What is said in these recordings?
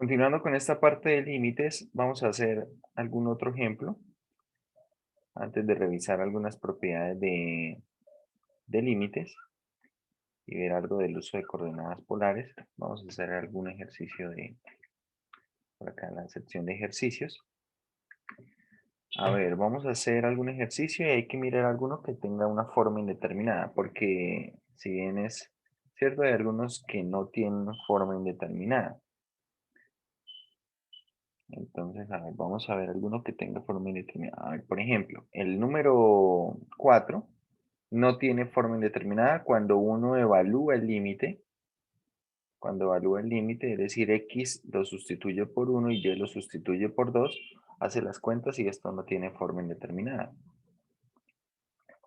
Continuando con esta parte de límites, vamos a hacer algún otro ejemplo antes de revisar algunas propiedades de límites y ver algo del uso de coordenadas polares. Vamos a hacer algún ejercicio por acá en la sección de ejercicios. A ver, vamos a hacer algún ejercicio y hay que mirar alguno que tenga una forma indeterminada, porque si bien es cierto, hay algunos que no tienen forma indeterminada. Entonces, a ver, vamos a ver alguno que tenga forma indeterminada. A ver, por ejemplo, el número 4 no tiene forma indeterminada cuando uno evalúa el límite. Cuando evalúa el límite, es decir, x lo sustituye por 1 y y lo sustituye por 2, hace las cuentas y esto no tiene forma indeterminada.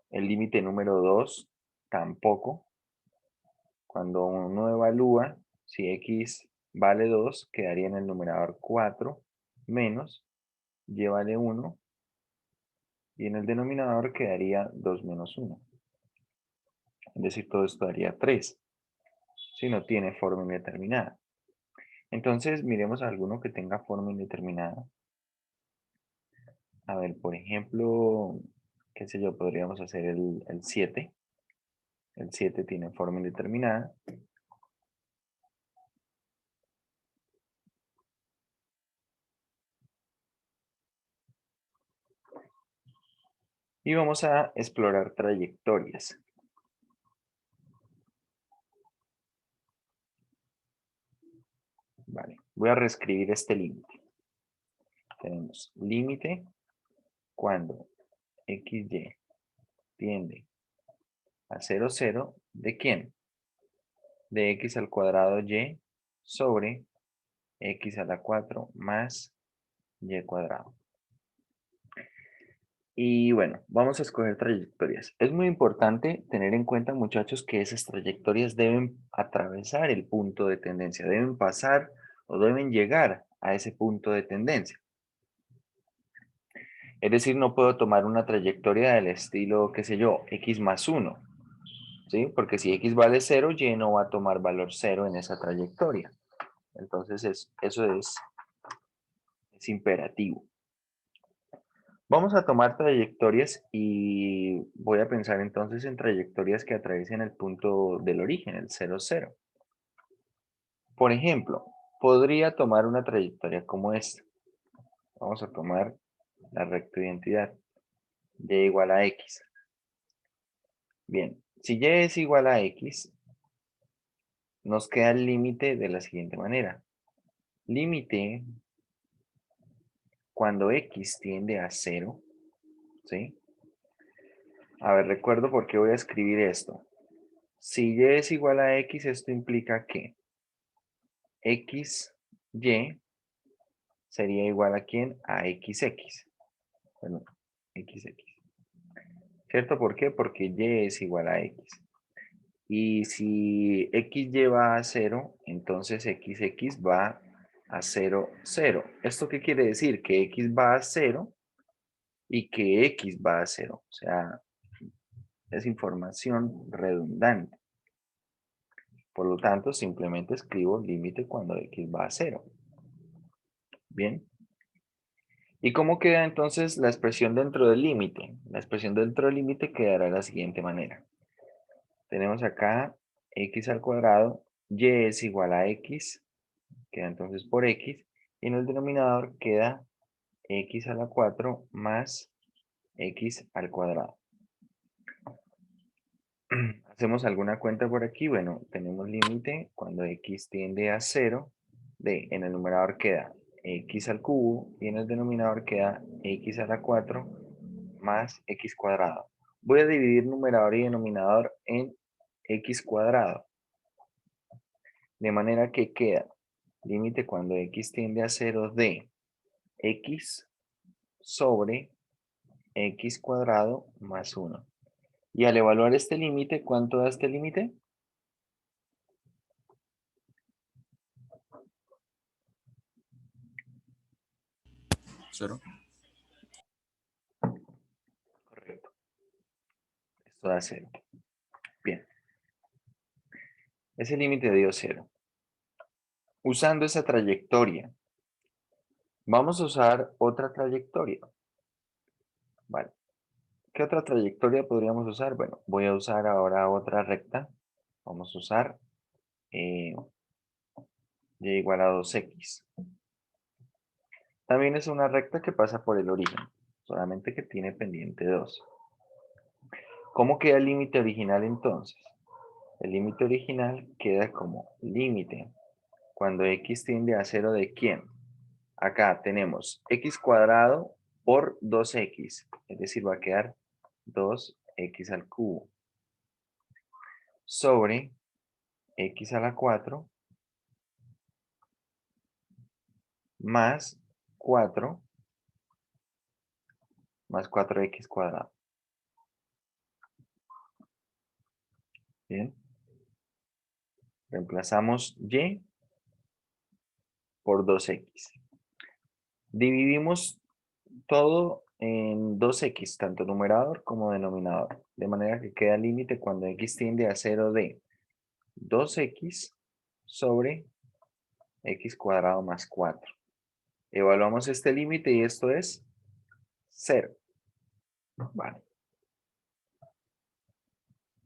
El límite número 2 tampoco. Cuando uno evalúa, si x vale 2, quedaría en el numerador 4 menos y vale 1 y en el denominador quedaría 2 menos 1. Es decir, todo esto daría 3, si no tiene forma indeterminada. Entonces, miremos alguno que tenga forma indeterminada. A ver, por ejemplo, qué sé yo, podríamos hacer el 7. El 7 tiene forma indeterminada. Y vamos a explorar trayectorias. Vale, voy a reescribir este límite. Tenemos límite cuando xy tiende a 0, 0, ¿de quién? De x al cuadrado y sobre x a la 4 más y cuadrado. Y bueno, vamos a escoger trayectorias. Es muy importante tener en cuenta, muchachos, que esas trayectorias deben atravesar el punto de tendencia, deben pasar o deben llegar a ese punto de tendencia. Es decir, no puedo tomar una trayectoria del estilo, qué sé yo, x más 1, ¿sí? Porque si x vale 0, y no va a tomar valor 0 en esa trayectoria. Entonces, eso es imperativo. Vamos a tomar trayectorias y voy a pensar entonces en trayectorias que atraviesen el punto del origen, el 0, 0. Por ejemplo, podría tomar una trayectoria como esta. Vamos a tomar la recta de identidad, y igual a x. Bien, si y es igual a x, nos queda el límite de la siguiente manera. Límite cuando x tiende a 0, ¿sí? A ver, recuerdo por qué voy a escribir esto. Si y es igual a x, esto implica que x, y sería igual a quién? A xx. Bueno, xx. ¿Cierto? ¿Por qué? Porque y es igual a x. Y si xy va a 0, entonces xx va a 0, 0. ¿Esto qué quiere decir? Que x va a 0 y que x va a 0. O sea, es información redundante. Por lo tanto, simplemente escribo límite cuando x va a 0. Bien. ¿Y cómo queda entonces la expresión dentro del límite? La expresión dentro del límite quedará de la siguiente manera. Tenemos acá x al cuadrado, y es igual a x, queda entonces por x, y en el denominador queda x a la 4 más x al cuadrado. ¿Hacemos alguna cuenta por aquí? Bueno, tenemos límite cuando x tiende a 0, en el numerador queda x al cubo y en el denominador queda x a la 4 más x cuadrado. Voy a dividir numerador y denominador en x cuadrado, de manera que queda límite cuando x tiende a 0 de x sobre x cuadrado más 1. Y al evaluar este límite, ¿cuánto da este límite? 0. Correcto. Esto da 0. Bien. Ese límite dio 0. usando esa trayectoria. Vamos a usar otra trayectoria. Vale. ¿Qué otra trayectoria podríamos usar? Bueno, voy a usar ahora otra recta. Vamos a usar y igual a 2x. También es una recta que pasa por el origen, solamente que tiene pendiente 2. ¿Cómo queda el límite original entonces? El límite original queda como límite cuando x tiende a 0 de ¿quién? Acá tenemos x cuadrado por 2x, es decir, va a quedar 2x al cubo sobre x a la 4 más 4 más 4x cuadrado. Bien, reemplazamos y por 2x. Dividimos todo en 2x, tanto numerador como denominador, de manera que queda límite cuando x tiende a 0 de 2x sobre x cuadrado más 4. Evaluamos este límite y esto es 0. Vale.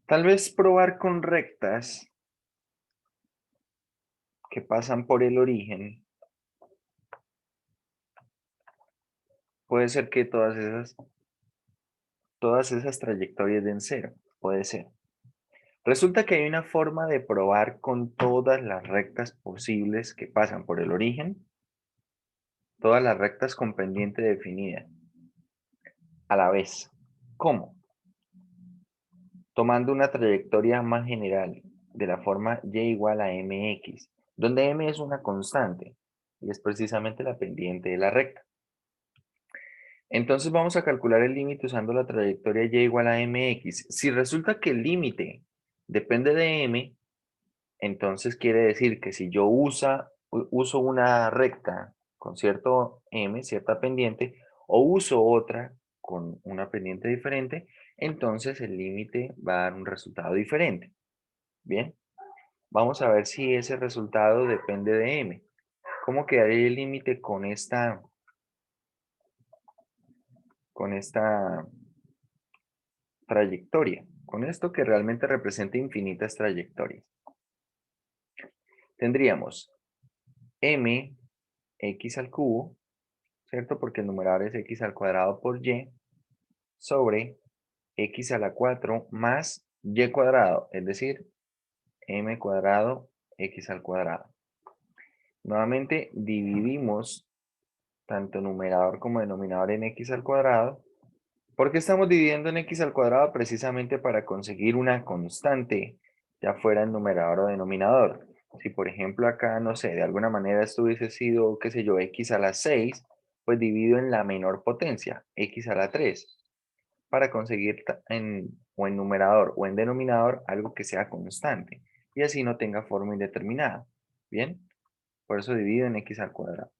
Tal vez probar con rectas que pasan por el origen. Puede ser que todas esas trayectorias den 0. Puede ser. Resulta que hay una forma de probar con todas las rectas posibles que pasan por el origen, todas las rectas con pendiente definida a la vez. ¿Cómo? Tomando una trayectoria más general de la forma y igual a mx, donde m es una constante y es precisamente la pendiente de la recta. Entonces vamos a calcular el límite usando la trayectoria y igual a mx. Si resulta que el límite depende de m, entonces quiere decir que si yo uso una recta con cierto m, cierta pendiente, o uso otra con una pendiente diferente, entonces el límite va a dar un resultado diferente. Bien, vamos a ver si ese resultado depende de m. ¿Cómo quedaría el límite con esta trayectoria? Con esto que realmente representa infinitas trayectorias. Tendríamos m x al cubo, ¿cierto? Porque el numerador es x al cuadrado por y, sobre x a la 4 más y cuadrado, es decir, m cuadrado x al cuadrado. Nuevamente dividimos tanto numerador como denominador en x al cuadrado. ¿Por qué estamos dividiendo en x al cuadrado? Precisamente para conseguir una constante, ya fuera en numerador o denominador. Si por ejemplo acá, no sé, de alguna manera esto hubiese sido, qué sé yo, x a la 6, pues divido en la menor potencia, x a la 3, para conseguir o en numerador o en denominador algo que sea constante y así no tenga forma indeterminada. ¿Bien? Por eso divido en x al cuadrado.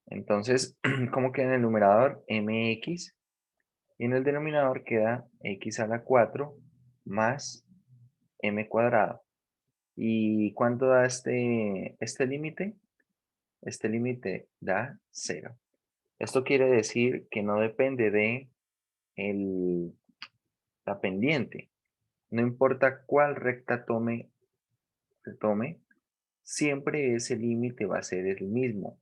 Entonces, ¿cómo queda en el numerador? Mx. Y en el denominador queda x a la 4 más m cuadrado. ¿Y cuánto da este límite? Este límite da 0. Esto quiere decir que no depende de la pendiente. No importa cuál recta se tome, siempre ese límite va a ser el mismo.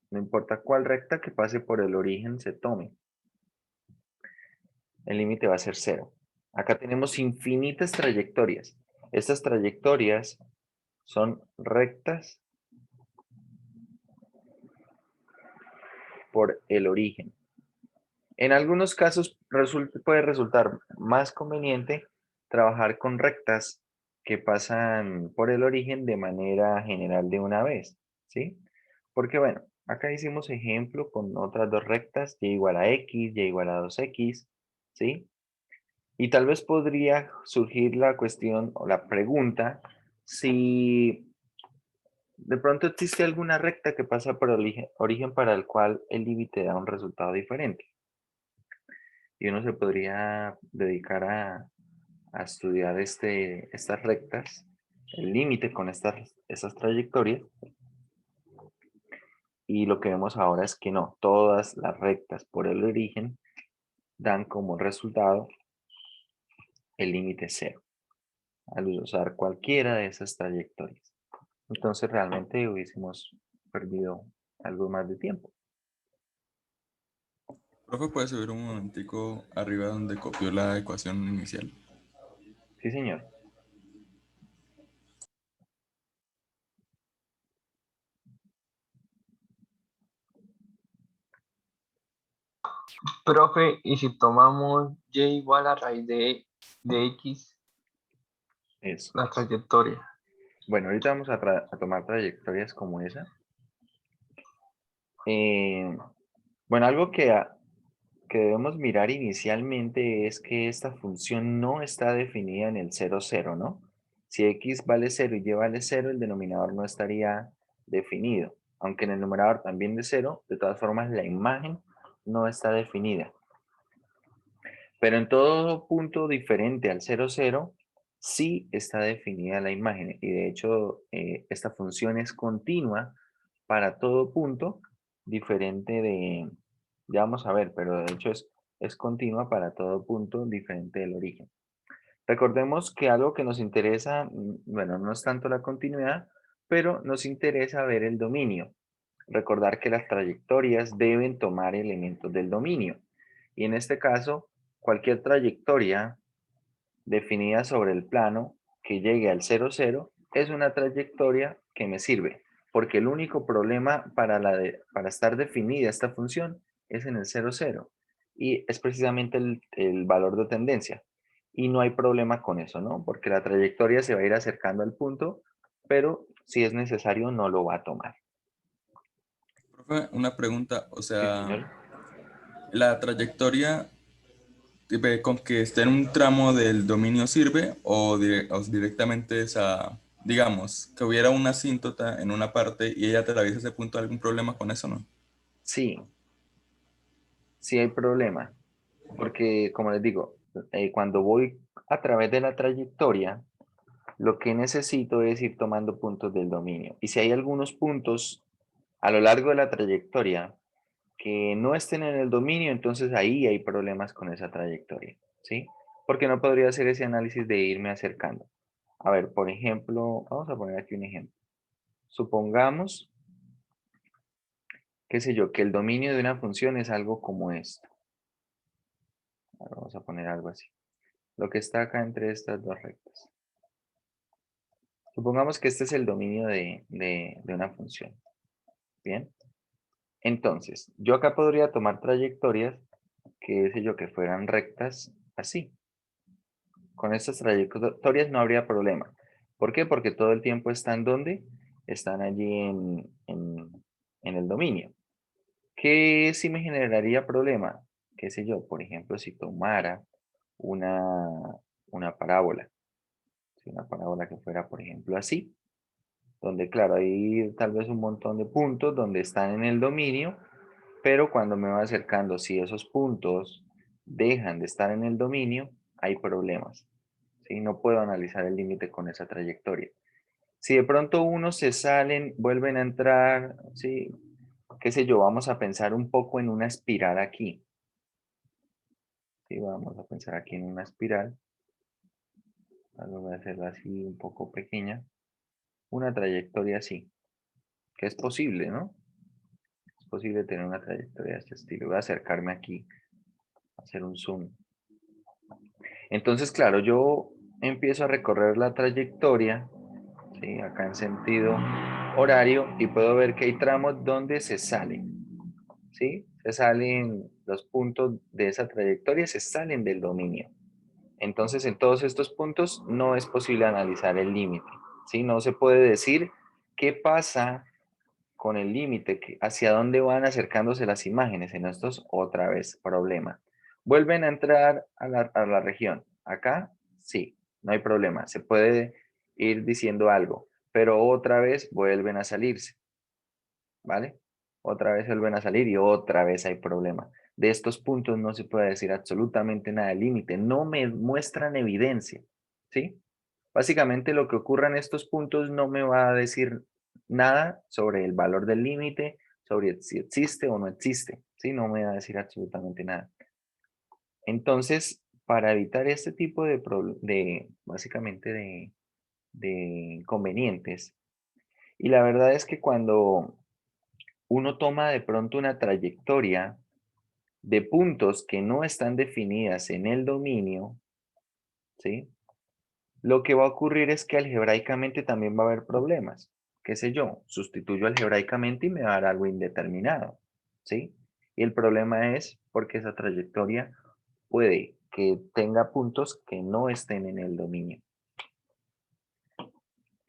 No importa cuál recta que pase por el origen se tome, el límite va a ser 0. Acá tenemos infinitas trayectorias. Estas trayectorias son rectas por el origen. En algunos casos puede resultar más conveniente trabajar con rectas que pasan por el origen de manera general de una vez, ¿sí? Porque bueno, acá hicimos ejemplo con otras dos rectas, y igual a x, y igual a 2x, ¿sí? Y tal vez podría surgir la cuestión o la pregunta si de pronto existe alguna recta que pasa por el origen para el cual el límite da un resultado diferente. Y uno se podría dedicar a estudiar estas rectas el límite con estas trayectorias. Y lo que vemos ahora es que no, todas las rectas por el origen dan como resultado el límite cero al usar cualquiera de esas trayectorias. Entonces realmente hubiésemos perdido algo más de tiempo. Profe, ¿puede subir un momentico arriba donde copió la ecuación inicial? Sí, señor. Profe, y si tomamos y igual a raíz de x, Eso. la trayectoria. Bueno, ahorita vamos a tomar trayectorias como esa. Bueno, algo que debemos mirar inicialmente es que esta función no está definida en el 0, 0, ¿no? Si x vale 0 y y vale 0, el denominador no estaría definido. Aunque en el numerador también de 0, de todas formas la imagen no está definida. Pero en todo punto diferente al 0, 0, sí está definida la imagen. Y de hecho, esta función es continua para todo punto diferente de, ya vamos a ver, pero de hecho es continua para todo punto diferente del origen. Recordemos que algo que nos interesa, bueno, no es tanto la continuidad, pero nos interesa ver el dominio. Recordar que las trayectorias deben tomar elementos del dominio. Y en este caso, cualquier trayectoria definida sobre el plano que llegue al 0, 0 es una trayectoria que me sirve, porque el único problema para estar definida esta función es en el 0, 0 y es precisamente el valor de tendencia. Y no hay problema con eso, ¿no? Porque la trayectoria se va a ir acercando al punto, pero si es necesario no lo va a tomar. Profe, una pregunta, o Sí, sea, señor. ¿la trayectoria con que esté en un tramo del dominio sirve o directamente esa, digamos, que hubiera una asíntota en una parte y ella atraviesa ese punto, algún problema con eso, no? Sí, sí hay problema, porque como les digo, cuando voy a través de la trayectoria, lo que necesito es ir tomando puntos del dominio. Y si hay algunos puntos a lo largo de la trayectoria que no estén en el dominio, entonces ahí hay problemas con esa trayectoria, ¿sí? Porque no podría hacer ese análisis de irme acercando. A ver, por ejemplo, vamos a poner aquí un ejemplo. Supongamos, qué sé yo, que el dominio de una función es algo como esto. Ahora vamos a poner algo así. Lo que está acá entre estas dos rectas. Supongamos que este es el dominio de una función. Bien. Entonces, yo acá podría tomar trayectorias que sé yo, que fueran rectas así. Con estas trayectorias no habría problema. ¿Por qué? Porque todo el tiempo están donde están allí en el dominio. ¿Qué sí me generaría problema? Qué sé yo, por ejemplo, si tomara una, una parábola. Si una parábola que fuera, por ejemplo, así, donde, claro, hay tal vez un montón de puntos donde están en el dominio, pero cuando me va acercando, si esos puntos dejan de estar en el dominio, hay problemas. ¿Sí? No puedo analizar el límite con esa trayectoria. Si de pronto unos se salen, vuelven a entrar, ¿sí? Qué sé yo, vamos a pensar un poco en una espiral aquí. ¿Sí? Vamos a pensar aquí en una espiral. Ahora voy a hacerla así un poco pequeña. Una trayectoria así, que es posible, ¿no? Es posible tener una trayectoria de este estilo. Voy a acercarme aquí, a hacer un zoom. Entonces, claro, yo empiezo a recorrer la trayectoria, ¿sí? Acá en sentido horario, y puedo ver que hay tramos donde se salen, ¿sí? Se salen los puntos de esa trayectoria, se salen del dominio. Entonces, en todos estos puntos no es posible analizar el límite, ¿sí? No se puede decir qué pasa con el límite, hacia dónde van acercándose las imágenes. En estos, otra vez, problema. Vuelven a entrar a la región. Acá, sí, no hay problema. Se puede ir diciendo algo, pero otra vez vuelven a salirse, ¿vale? Otra vez vuelven a salir y otra vez hay problema. De estos puntos no se puede decir absolutamente nada. El límite no me muestran evidencia, ¿sí? Básicamente lo que ocurra en estos puntos no me va a decir nada sobre el valor del límite, sobre si existe o no existe, ¿sí? No me va a decir absolutamente nada. Entonces, para evitar este tipo básicamente de inconvenientes, y la verdad es que cuando uno toma de pronto una trayectoria de puntos que no están definidas en el dominio, ¿sí? Lo que va a ocurrir es que algebraicamente también va a haber problemas. ¿Qué sé yo? Sustituyo algebraicamente y me va a dar algo indeterminado, ¿sí? Y el problema es porque esa trayectoria puede que tenga puntos que no estén en el dominio.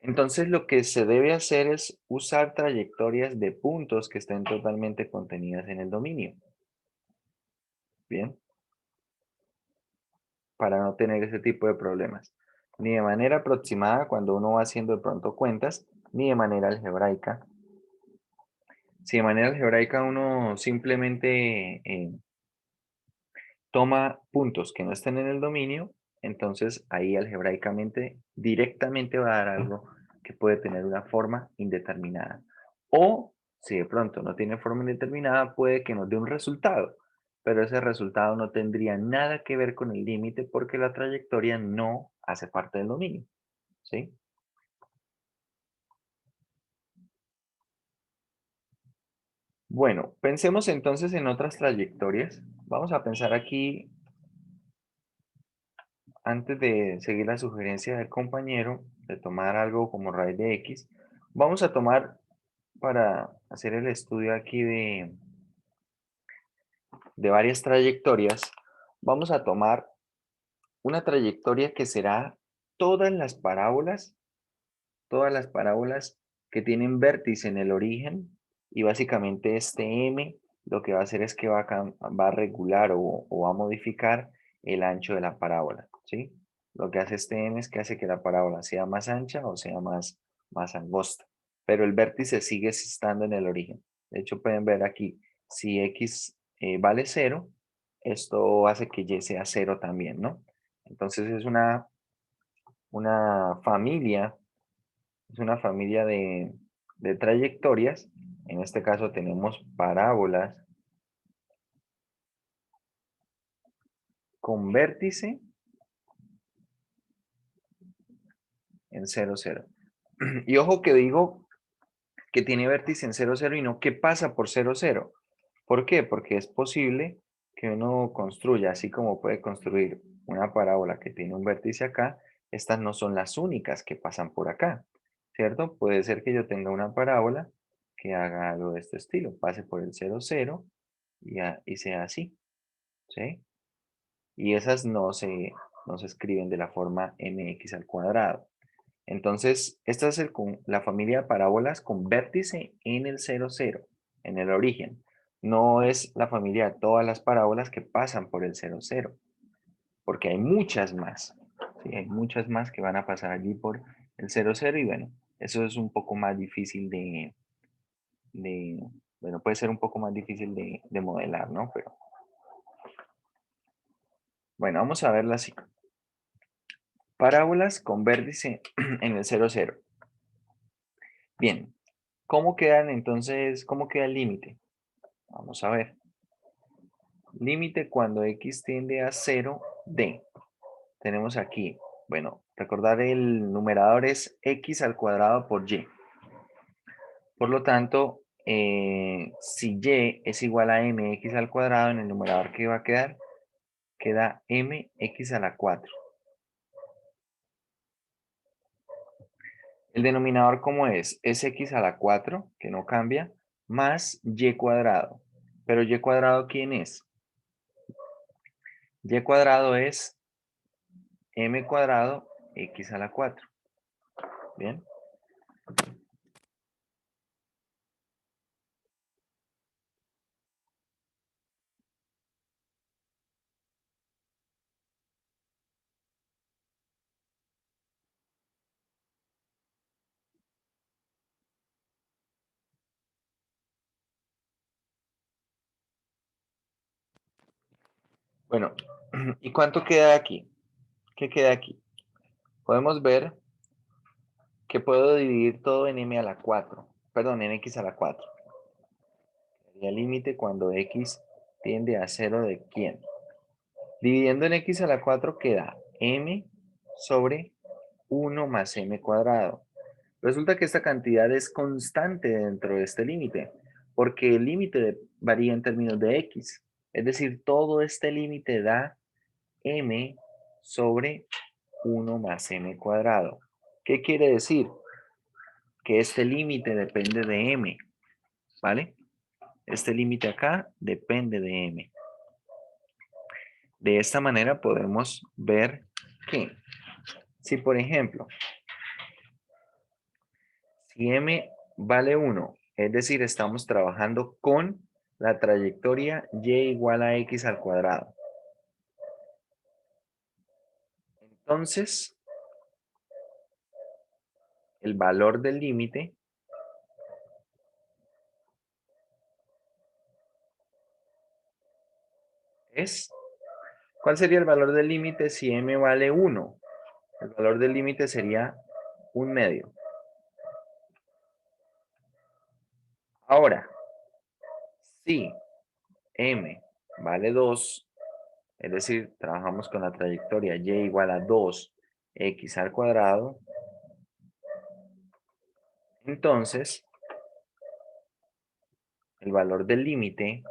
Entonces lo que se debe hacer es usar trayectorias de puntos que estén totalmente contenidas en el dominio. Bien, para no tener ese tipo de problemas. Ni de manera aproximada cuando uno va haciendo de pronto cuentas, ni de manera algebraica. Si de manera algebraica uno simplemente toma puntos que no estén en el dominio, entonces ahí algebraicamente directamente va a dar algo que puede tener una forma indeterminada. O si de pronto no tiene forma indeterminada, puede que nos dé un resultado, pero ese resultado no tendría nada que ver con el límite porque la trayectoria no hace parte del dominio, ¿sí? Bueno, pensemos entonces en otras trayectorias. Vamos a pensar aquí, antes de seguir la sugerencia del compañero, de tomar algo como raíz de x, vamos a tomar para hacer el estudio aquí de varias trayectorias, vamos a tomar una trayectoria que será todas todas las parábolas que tienen vértice en el origen y básicamente este m lo que va a hacer es que va a regular o va a modificar el ancho de la parábola, ¿sí? Lo que hace este m es que hace que la parábola sea más ancha o sea más angosta, pero el vértice sigue estando en el origen. De hecho, pueden ver aquí, si x vale 0, esto hace que y sea 0 también, ¿no? Entonces es una familia es una familia de trayectorias. En este caso tenemos parábolas con vértice en 0, 0. Y ojo que digo que tiene vértice en 0, 0 y no que pasa por 0, 0. ¿Por qué? Porque es posible que uno construya, así como puede construir una parábola que tiene un vértice acá, estas no son las únicas que pasan por acá, ¿cierto? Puede ser que yo tenga una parábola que haga algo de este estilo, pase por el 0, 0 y sea así, ¿sí? Y esas no se escriben de la forma mx al cuadrado. Entonces, esta es la familia de parábolas con vértice en el 0, 0, en el origen. No es la familia de todas las parábolas que pasan por el 0, 0, porque hay muchas más. ¿Sí? Hay muchas más que van a pasar allí por el 0, 0 y bueno, eso es un poco más difícil de bueno, puede ser un poco más difícil de modelar, ¿no? Pero bueno, vamos a verla así. Parábolas con vértice en el 0, 0. Bien, ¿cómo quedan entonces, cómo queda el límite? Vamos a ver. Límite cuando x tiende a 0, d. Tenemos aquí, bueno, recordar el numerador es x al cuadrado por y. Por lo tanto, si y es igual a mx al cuadrado, en el numerador, ¿qué va a quedar? Queda mx a la 4. El denominador, ¿cómo es? Es x a la 4, que no cambia, más y cuadrado. Pero y cuadrado, ¿quién es? Y cuadrado es m cuadrado x a la 4. Bien. Bueno, ¿y cuánto queda aquí? ¿Qué queda aquí? podemos ver que puedo dividir todo en m a la 4, perdón, en x a la 4. Sería el límite cuando x tiende a 0 de quién. Dividiendo en x a la 4 queda m sobre 1 más m cuadrado. Resulta que esta cantidad es constante dentro de este límite, porque el límite varía en términos de x. Es decir, todo este límite da m sobre 1 más m cuadrado. ¿Qué quiere decir? Que este límite depende de m, ¿vale? Este límite acá depende de m. De esta manera podemos ver que si, por ejemplo, si m vale 1, es decir, estamos trabajando con la trayectoria y igual a x al cuadrado. Entonces, el valor del límite es, ¿cuál sería el valor del límite si m vale 1? El valor del límite sería 1/2. Ahora, si m vale 2, es decir, trabajamos con la trayectoria y igual a 2x al cuadrado, entonces el valor del límite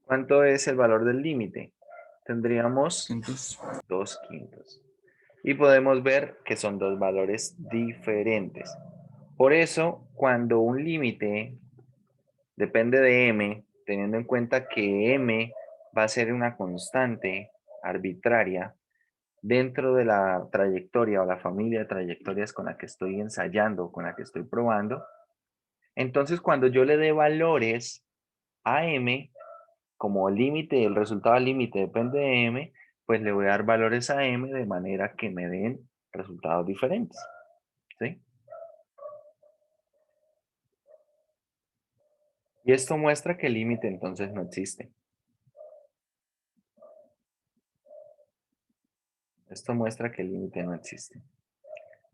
¿cuánto es el valor del límite? Tendríamos 2/5. Y podemos ver que son dos valores diferentes. Por eso, cuando un límite depende de m, teniendo en cuenta que m va a ser una constante arbitraria dentro de la trayectoria o la familia de trayectorias con la que estoy ensayando, con la que estoy probando, entonces cuando yo le dé valores a m, como el límite, el resultado del límite depende de m, pues le voy a dar valores a m de manera que me den resultados diferentes. ¿Sí? Y esto muestra que el límite entonces no existe. Esto muestra que el límite no existe.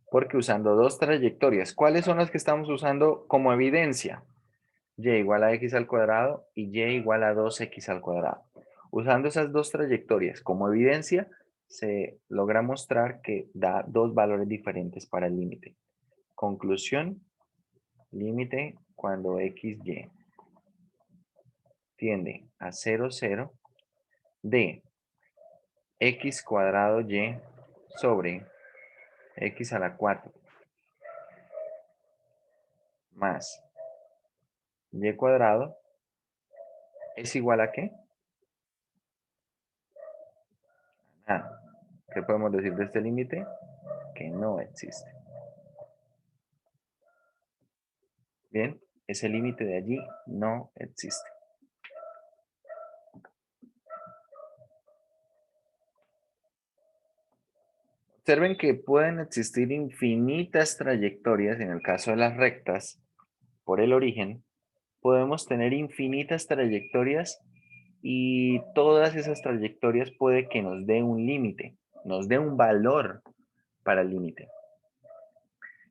Porque usando dos trayectorias, ¿cuáles son las que estamos usando como evidencia? Y igual a x al cuadrado y y igual a 2x al cuadrado. Usando esas dos trayectorias como evidencia, se logra mostrar que da dos valores diferentes para el límite. Conclusión, límite cuando x, y tiende a 0, 0 de x cuadrado y sobre x a la 4 más y cuadrado es igual a ¿qué? Nada. ¿Qué podemos decir de este límite? Que no existe. Bien, ese límite de allí no existe. Observen que pueden existir infinitas trayectorias en el caso de las rectas por el origen. Podemos tener infinitas trayectorias y todas esas trayectorias puede que nos dé un límite, nos dé un valor para el límite.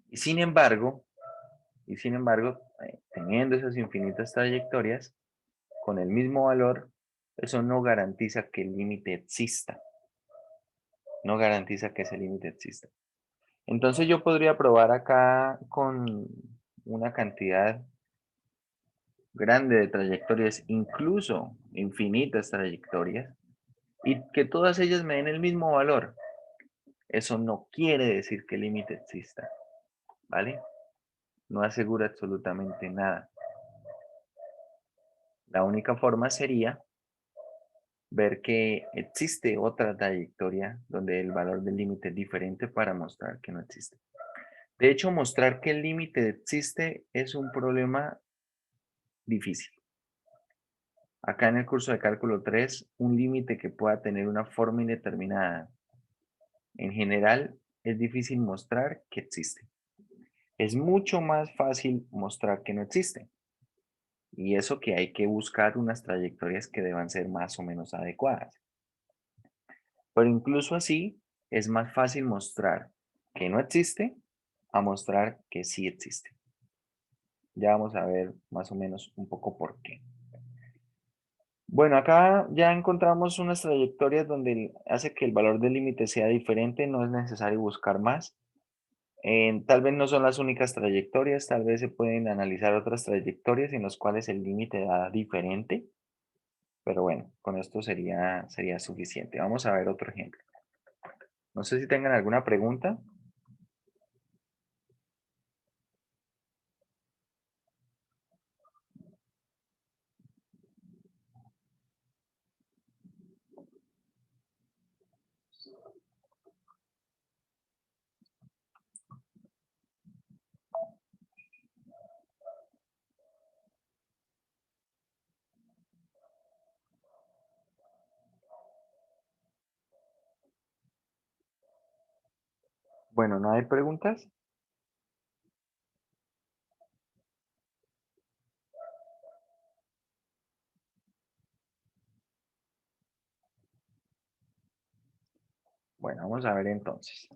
Y sin embargo, teniendo esas infinitas trayectorias, con el mismo valor, eso no garantiza que el límite exista. No garantiza que ese límite exista. Entonces yo podría probar acá con una cantidad grande de trayectorias, incluso infinitas trayectorias, y que todas ellas me den el mismo valor. Eso no quiere decir que el límite exista, ¿vale? No asegura absolutamente nada. La única forma sería ver que existe otra trayectoria donde el valor del límite es diferente para mostrar que no existe. De hecho, mostrar que el límite existe es un problema difícil. Acá en el curso de cálculo 3, un límite que pueda tener una forma indeterminada, en general, es difícil mostrar que existe. Es mucho más fácil mostrar que no existe. Y eso que hay que buscar unas trayectorias que deban ser más o menos adecuadas. Pero incluso así es más fácil mostrar que no existe a mostrar que sí existe. Ya vamos a ver más o menos un poco por qué. Bueno, acá ya encontramos unas trayectorias donde hace que el valor del límite sea diferente, no es necesario buscar más. Tal vez no son las únicas trayectorias, tal vez se pueden analizar otras trayectorias en las cuales el límite da diferente, pero bueno, con esto sería suficiente. Vamos a ver otro ejemplo. No sé si tengan alguna pregunta. Bueno, ¿no hay preguntas? Bueno, vamos a ver entonces.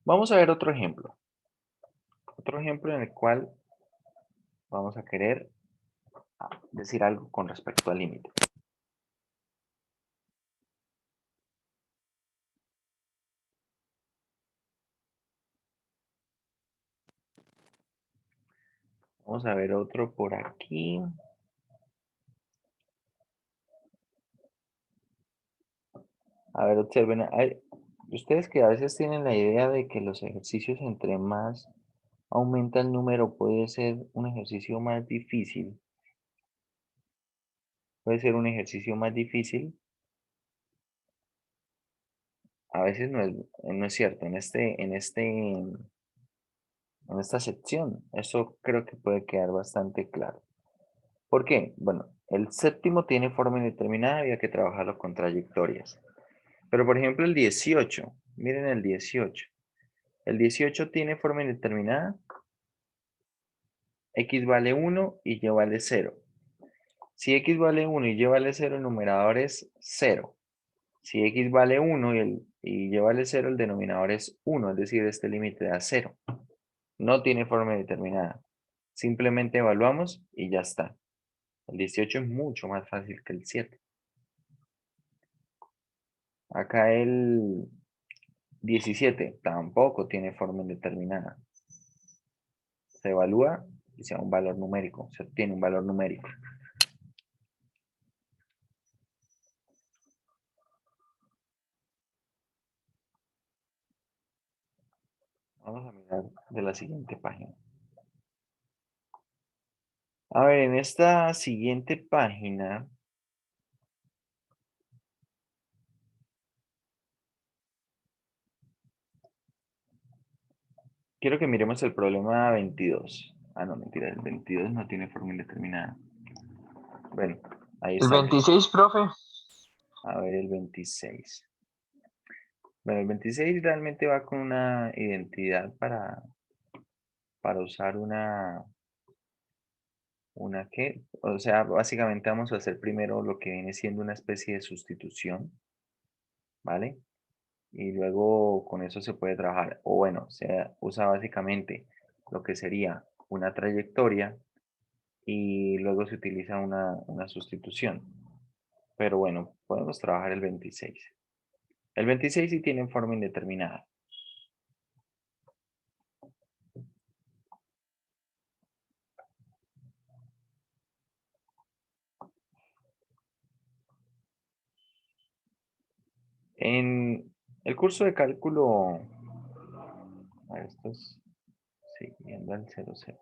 Vamos a ver otro ejemplo. Otro ejemplo en el cual vamos a querer decir algo con respecto al límite. Vamos a ver otro por aquí. A ver, observen. Ustedes que a veces tienen la idea de que los ejercicios entre más aumenta el número puede ser un ejercicio más difícil. Puede ser un ejercicio más difícil. A veces no es cierto. En esta sección, eso creo que puede quedar bastante claro. ¿Por qué? Bueno, el séptimo tiene forma indeterminada, había que trabajarlo con trayectorias. Pero por ejemplo el 18, miren el 18. El 18 tiene forma indeterminada, x vale 1 y y vale 0. Si x vale 1 y y vale 0, el numerador es 0. Si x vale 1 y y vale 0, el denominador es 1, es decir, este límite da 0. No tiene forma indeterminada. Simplemente evaluamos y ya está. El 18 es mucho más fácil que el 7. Acá el 17 tampoco tiene forma indeterminada. Se evalúa y se da un valor numérico, se obtiene un valor numérico. Vamos a mirar de la siguiente página. A ver, en esta siguiente página quiero que miremos el problema 22. Ah, no, mentira, el 22 no tiene forma indeterminada. Bueno, ahí El está. 26, profe. A ver, el 26. Bueno, el 26 realmente va con una identidad para usar una que, o sea, básicamente vamos a hacer primero lo que viene siendo una especie de sustitución, ¿vale? Y luego con eso se puede trabajar. O bueno, se usa básicamente lo que sería una trayectoria y luego se utiliza una sustitución. Pero bueno, podemos trabajar el 26. El 26 sí tiene forma indeterminada. En el curso de cálculo, a ver, esto es siguiendo al 00.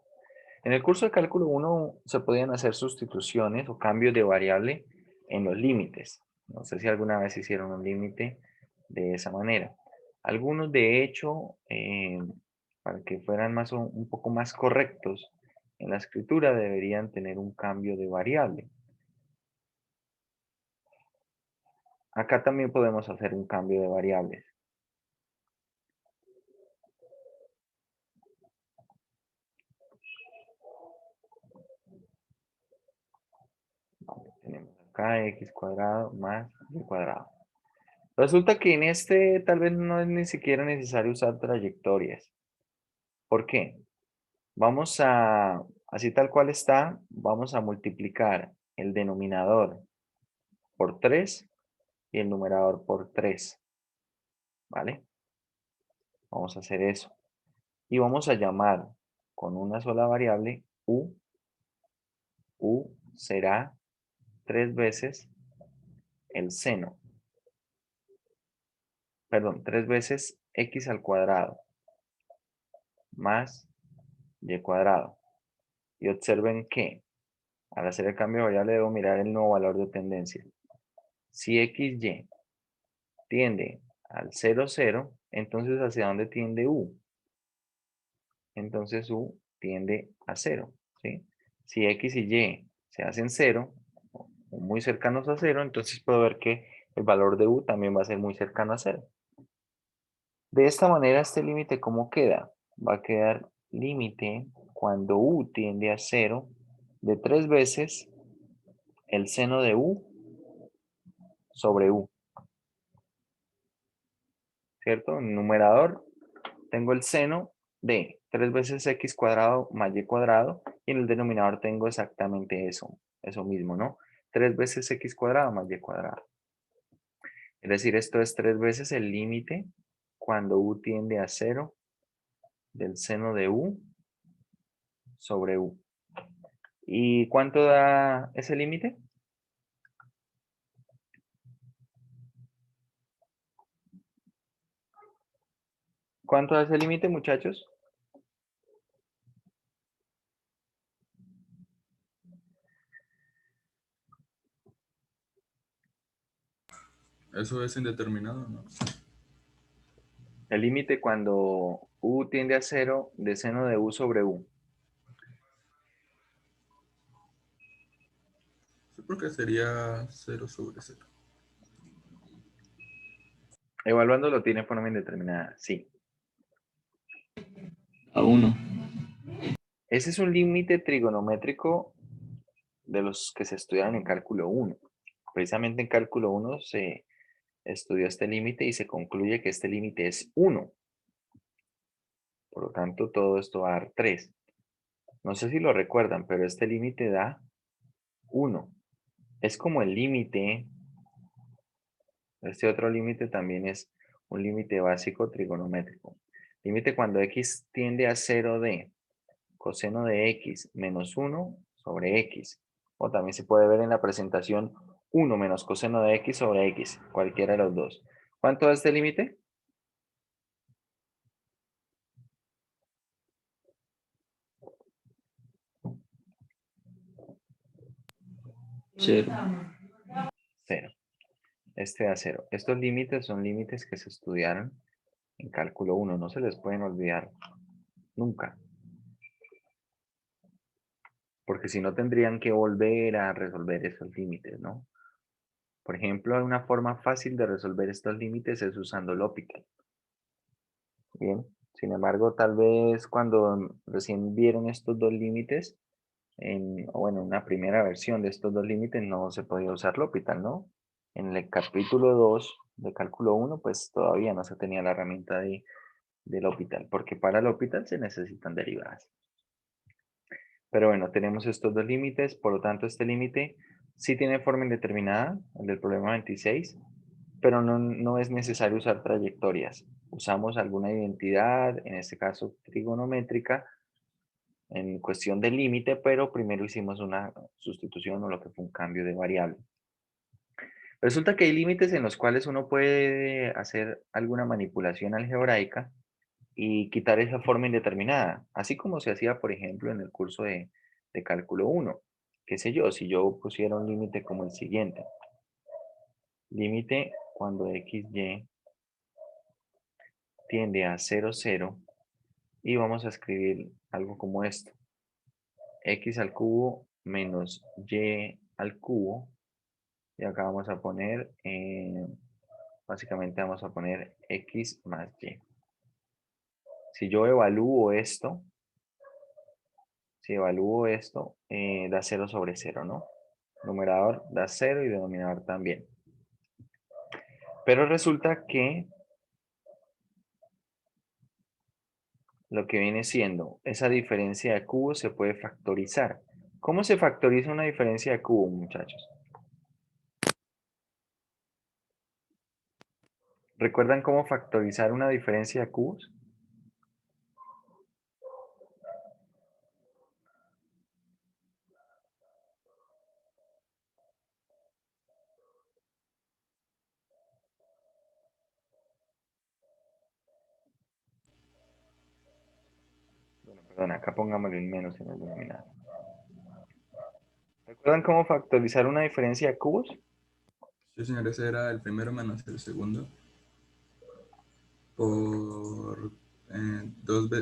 En el curso de cálculo 1 se podían hacer sustituciones o cambios de variable en los límites. No sé si alguna vez hicieron un límite de esa manera. Algunos, de hecho, para que fueran un poco más correctos en la escritura, deberían tener un cambio de variable. Acá también podemos hacer un cambio de variables. Vale, tenemos acá x² más y². Resulta que en este tal vez no es ni siquiera necesario usar trayectorias. ¿Por qué? Vamos a, así tal cual está, vamos a multiplicar el denominador por 3 y el numerador por 3. ¿Vale? Vamos a hacer eso. Y vamos a llamar con una sola variable u. U será 3 veces el seno. Perdón, 3 veces x al cuadrado más y cuadrado. Y observen que al hacer el cambio de variable debo mirar el nuevo valor de tendencia. Si xy tiende al 0, 0, entonces ¿hacia dónde tiende u? Entonces u tiende a 0, ¿sí? Si x y y se hacen 0, o muy cercanos a 0, entonces puedo ver que el valor de u también va a ser muy cercano a 0. De esta manera, este límite, ¿cómo queda? Va a quedar límite cuando u tiende a 0 de 3 veces el seno de u sobre u, ¿cierto? En el numerador tengo el seno de 3 veces x cuadrado más y cuadrado, y en el denominador tengo exactamente eso mismo, ¿no? 3 veces x cuadrado más y cuadrado. Es decir, esto es 3 veces el límite cuando u tiende a 0 del seno de u sobre u. ¿Y cuánto da ese límite? ¿Cuánto da ese límite, muchachos? Eso es indeterminado, ¿no? El límite cuando u tiende a 0 de seno de u sobre u. Sí, porque sería 0/0. Evaluándolo tiene forma indeterminada, sí. A 1. Ese es un límite trigonométrico de los que se estudian en cálculo 1. Precisamente en cálculo 1 se estudió este límite y se concluye que este límite es 1. Por lo tanto, todo esto va a dar 3. No sé si lo recuerdan, pero este límite da 1. Es como el límite, este otro límite también es un límite básico trigonométrico. Límite cuando x tiende a 0 de coseno de x menos 1 sobre x. O también se puede ver en la presentación 1 menos coseno de x sobre x, cualquiera de los dos. ¿Cuánto es este límite? 0. 0. Este da 0. Estos límites son límites que se estudiaron en cálculo 1. No se les pueden olvidar nunca. Porque si no tendrían que volver a resolver esos límites, ¿no? Por ejemplo, una forma fácil de resolver estos límites es usando L'Hopital. Bien, sin embargo, tal vez cuando recién vieron estos dos límites, o bueno, una primera versión de estos dos límites no se podía usar L'Hopital, ¿no? En el capítulo 2 de cálculo 1, pues todavía no se tenía la herramienta de L'Hopital, porque para L'Hopital se necesitan derivadas. Pero bueno, tenemos estos dos límites, por lo tanto este límite sí tiene forma indeterminada, el del problema 26, pero no es necesario usar trayectorias. Usamos alguna identidad, en este caso trigonométrica, en cuestión del límite, pero primero hicimos una sustitución o lo que fue un cambio de variable. Resulta que hay límites en los cuales uno puede hacer alguna manipulación algebraica y quitar esa forma indeterminada, así como se hacía, por ejemplo, en el curso de cálculo 1. Qué sé yo, si yo pusiera un límite como el siguiente. Límite cuando xy tiende a 0, 0, y vamos a escribir algo como esto. X al cubo menos y al cubo, y acá vamos a poner, básicamente vamos a poner x más y. Si yo evalúo esto, si evalúo esto, da 0 sobre 0, ¿no? Numerador da 0 y denominador también. Pero resulta que lo que viene siendo esa diferencia de cubos se puede factorizar. ¿Cómo se factoriza una diferencia de cubos, muchachos? ¿Recuerdan cómo factorizar una diferencia de cubos? Bueno, perdón, acá pongámosle un menos en el denominador. ¿Recuerdan cómo factorizar una diferencia de cubos? Sí, señor, ese era el primero menos el segundo. Por,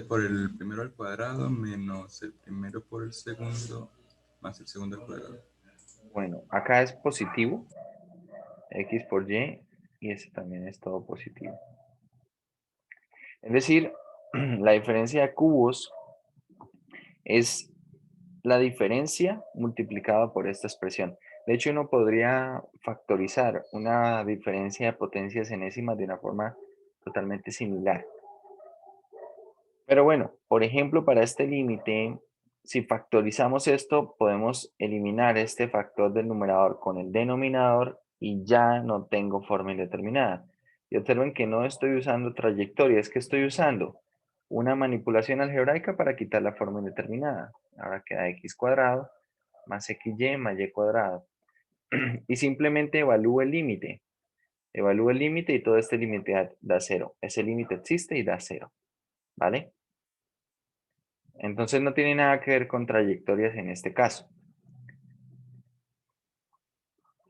por el primero al cuadrado menos el primero por el segundo más el segundo al cuadrado. Bueno, acá es positivo, x por y, y ese también es todo positivo. Es decir, la diferencia de cubos es la diferencia multiplicada por esta expresión. De hecho, uno podría factorizar una diferencia de potencias enésimas de una forma totalmente similar. Pero bueno, por ejemplo, para este límite, si factorizamos esto, podemos eliminar este factor del numerador con el denominador y ya no tengo forma indeterminada. Y observen que no estoy usando trayectoria, es que estoy usando una manipulación algebraica para quitar la forma indeterminada. Ahora queda x cuadrado más xy más y cuadrado. Y simplemente evalúo el límite. Evalúo el límite y todo este límite da 0. Ese límite existe y da 0. ¿Vale? Entonces no tiene nada que ver con trayectorias en este caso.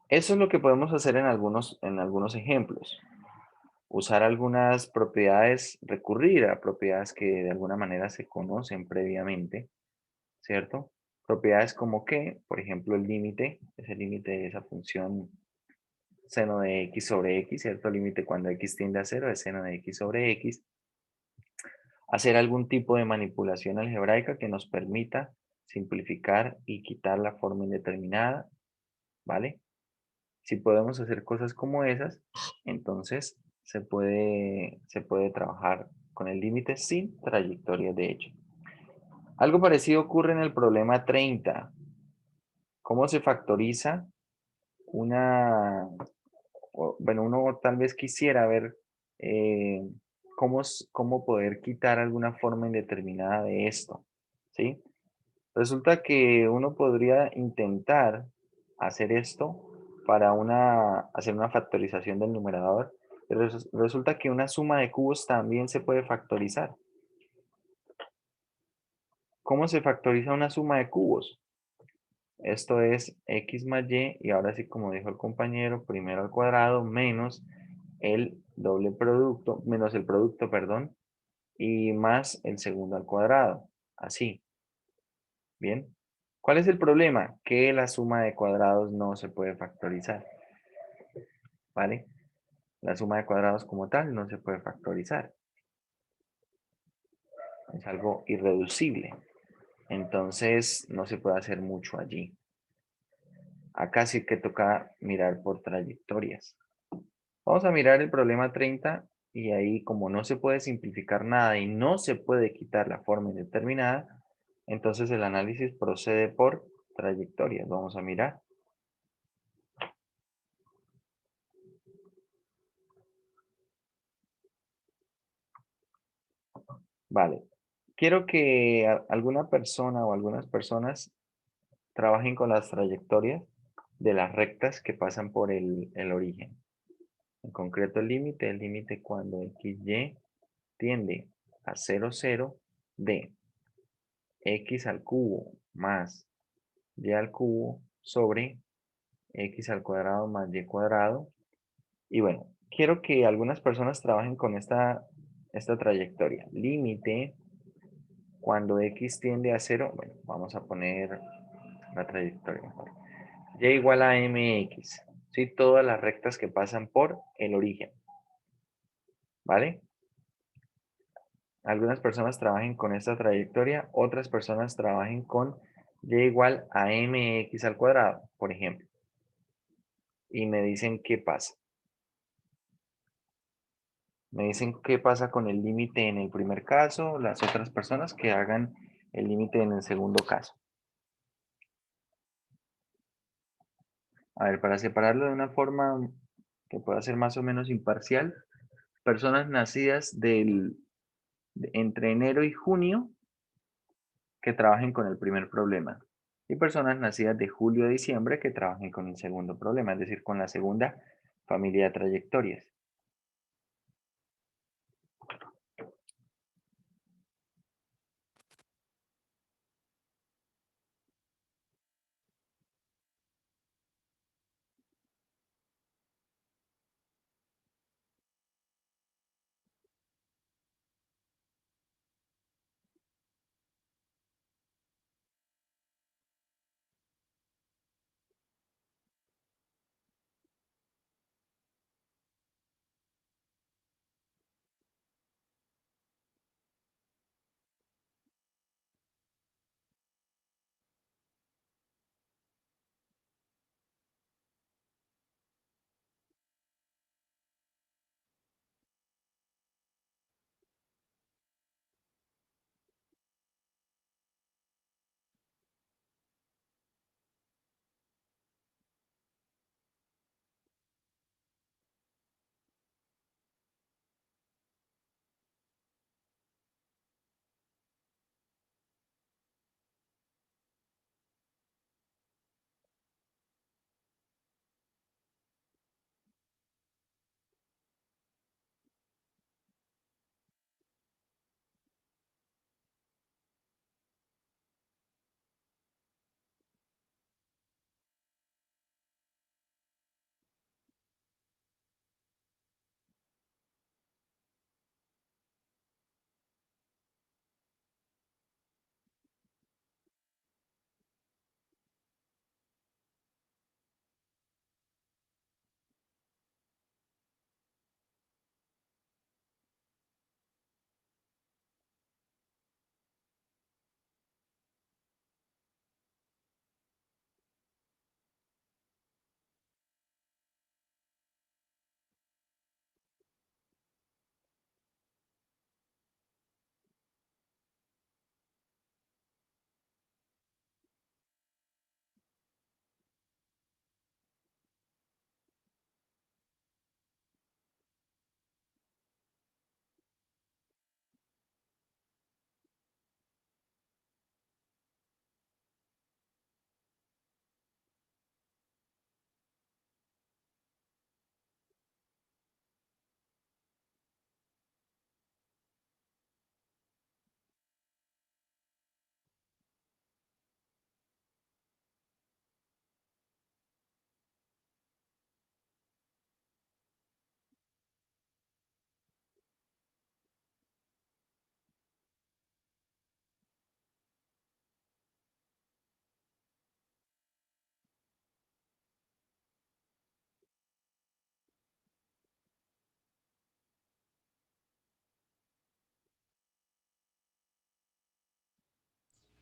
Eso es lo que podemos hacer en algunos ejemplos. Usar algunas propiedades, recurrir a propiedades que de alguna manera se conocen previamente, ¿cierto? Propiedades como que, por ejemplo, el límite, ese límite de esa función seno de x sobre x, ¿cierto? El límite cuando x tiende a 0 es seno de x sobre x. Hacer algún tipo de manipulación algebraica que nos permita simplificar y quitar la forma indeterminada, ¿vale? Si podemos hacer cosas como esas, entonces se puede trabajar con el límite sin trayectoria de hecho. Algo parecido ocurre en el problema 30. ¿Cómo se factoriza una... Bueno, uno tal vez quisiera ver eh, cómo poder quitar alguna forma indeterminada de esto, ¿sí? Resulta que uno podría intentar hacer esto para hacer una factorización del numerador. Pero resulta que una suma de cubos también se puede factorizar. ¿Cómo se factoriza una suma de cubos? Esto es x más y ahora sí, como dijo el compañero, primero al cuadrado menos el doble producto, menos el producto, perdón, y más el segundo al cuadrado. Así. Bien. ¿Cuál es el problema? Que la suma de cuadrados no se puede factorizar. ¿Vale? La suma de cuadrados como tal no se puede factorizar. Es algo irreducible. Entonces no se puede hacer mucho allí. Acá sí que toca mirar por trayectorias. Vamos a mirar el problema 30 y ahí como no se puede simplificar nada y no se puede quitar la forma indeterminada, entonces el análisis procede por trayectorias. Vamos a mirar. Vale. Quiero que alguna persona o algunas personas trabajen con las trayectorias de las rectas que pasan por el origen. En concreto el límite cuando xy tiende a 0, 0 de x al cubo más y al cubo sobre x al cuadrado más y cuadrado. Y bueno, quiero que algunas personas trabajen con esta trayectoria. Límite cuando x tiende a 0, bueno, vamos a poner la trayectoria mejor. Y igual a mx, ¿sí? Todas las rectas que pasan por el origen. ¿Vale? Algunas personas trabajen con esta trayectoria, otras personas trabajen con y igual a mx al cuadrado, por ejemplo. Y me dicen qué pasa. Me dicen qué pasa con el límite en el primer caso, las otras personas que hagan el límite en el segundo caso. A ver, para separarlo de una forma que pueda ser más o menos imparcial, personas nacidas entre enero y junio que trabajen con el primer problema. Y personas nacidas de julio a diciembre que trabajen con el segundo problema, es decir, con la segunda familia de trayectorias.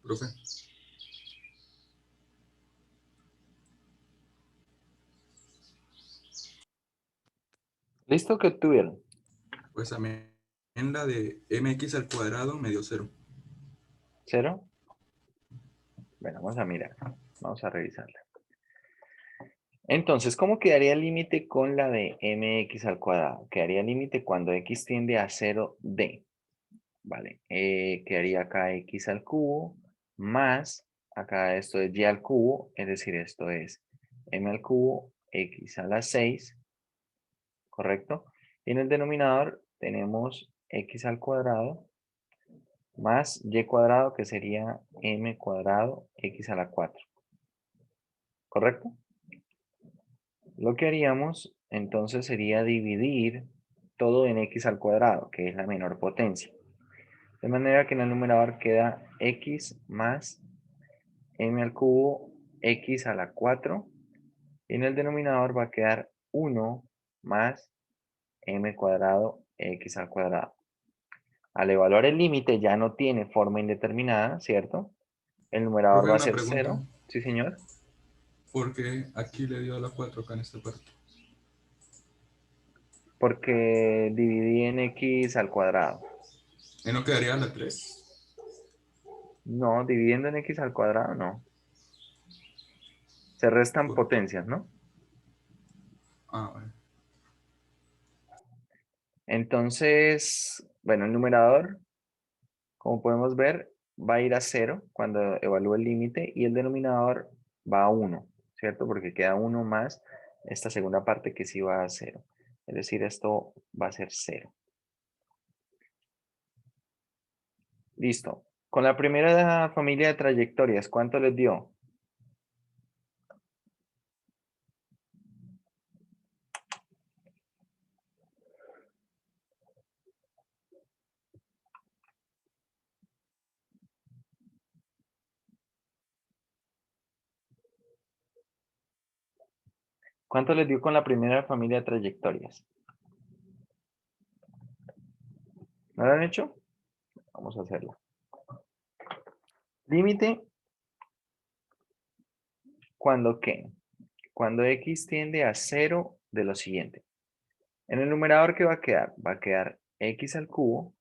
Profe, ¿Listo? ¿Qué obtuvieron? pues a mí en la de mx al cuadrado me dio 0. ¿Cero? Bueno, vamos a mirar. Vamos a revisarla. Entonces, ¿cómo quedaría el límite con la de mx al cuadrado? Quedaría el límite cuando x tiende a 0d. Vale. Quedaría acá x al cubo más, acá esto es y al cubo, es decir, esto es m al cubo, x a la 6, ¿correcto? Y en el denominador tenemos x al cuadrado más y cuadrado, que sería m cuadrado x a la 4, ¿correcto? Lo que haríamos entonces sería dividir todo en x al cuadrado, que es la menor potencia. De manera que en el numerador queda x más m al cubo x a la 4. Y en el denominador va a quedar 1 más m cuadrado x al cuadrado. Al evaluar el límite ya no tiene forma indeterminada, ¿cierto? El numerador Profe, va a una ser pregunta. 0. Sí, señor. ¿Por qué aquí le dio a la 4 acá en esta parte? Porque dividí en x al cuadrado. ¿Y no quedaría la 3? No, dividiendo en x al cuadrado, no. Se restan potencias, ¿no? Ah, bueno. Entonces, bueno, el numerador, como podemos ver, va a ir a 0 cuando evalúe el límite y el denominador va a 1, ¿cierto? Porque queda 1 más esta segunda parte que sí va a 0. Es decir, esto va a ser 0. Listo. Con la primera familia de trayectorias, ¿cuánto les dio? ¿Cuánto les dio con la primera familia de trayectorias? ¿No lo han hecho? Vamos a hacerlo. Límite, ¿cuándo qué? Cuando x tiende a 0 de lo siguiente. En el numerador, ¿qué va a quedar? Va a quedar x al cubo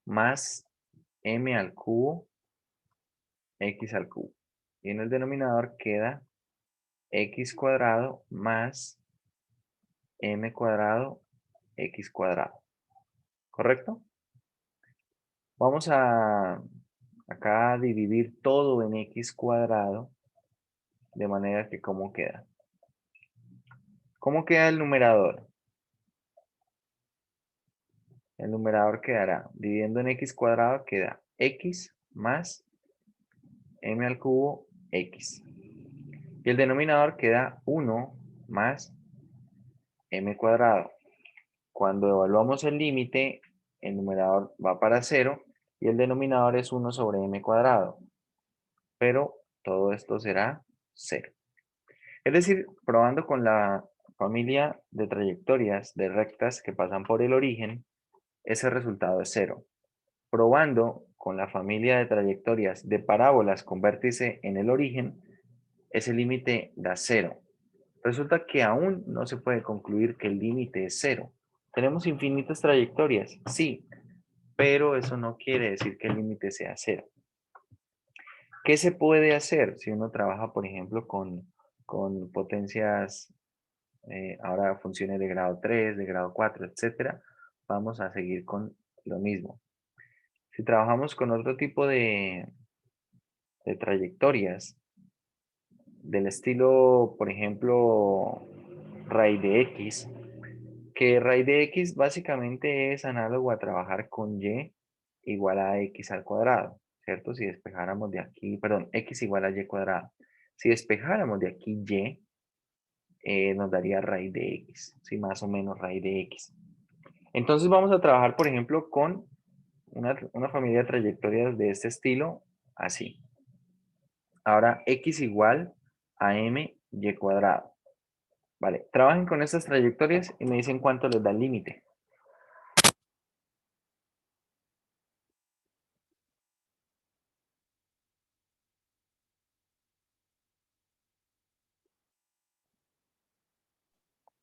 más m al cubo x al cubo. Y en el denominador queda x cuadrado más m cuadrado x cuadrado. ¿Correcto? Vamos a acá dividir todo en x cuadrado de manera que ¿cómo queda? ¿Cómo queda el numerador? El numerador quedará, dividiendo en x cuadrado, queda x más m al cubo x. Y el denominador queda 1 más m cuadrado. Cuando evaluamos el límite, el numerador va para 0 y el denominador es 1 sobre m cuadrado. Pero todo esto será 0. Es decir, probando con la familia de trayectorias de rectas que pasan por el origen, ese resultado es 0. Probando con la familia de trayectorias de parábolas con vértice en el origen, ese límite da 0. Resulta que aún no se puede concluir que el límite es 0. ¿Tenemos infinitas trayectorias? Sí, pero eso no quiere decir que el límite sea 0. ¿Qué se puede hacer si uno trabaja, por ejemplo, con potencias, ahora funciones de grado 3, de grado 4, etcétera? Vamos a seguir con lo mismo. Si trabajamos con otro tipo de trayectorias, del estilo, por ejemplo, raíz de x, que raíz de x básicamente es análogo a trabajar con y igual a x al cuadrado, ¿cierto? Si despejáramos de aquí, perdón, x igual a y cuadrado. Si despejáramos de aquí y, nos daría raíz de x, ¿sí? Más o menos raíz de x. Entonces vamos a trabajar, por ejemplo, con una familia de trayectorias de este estilo, así. Ahora x igual a m y cuadrado. Vale, trabajen con estas trayectorias y me dicen cuánto les da el límite.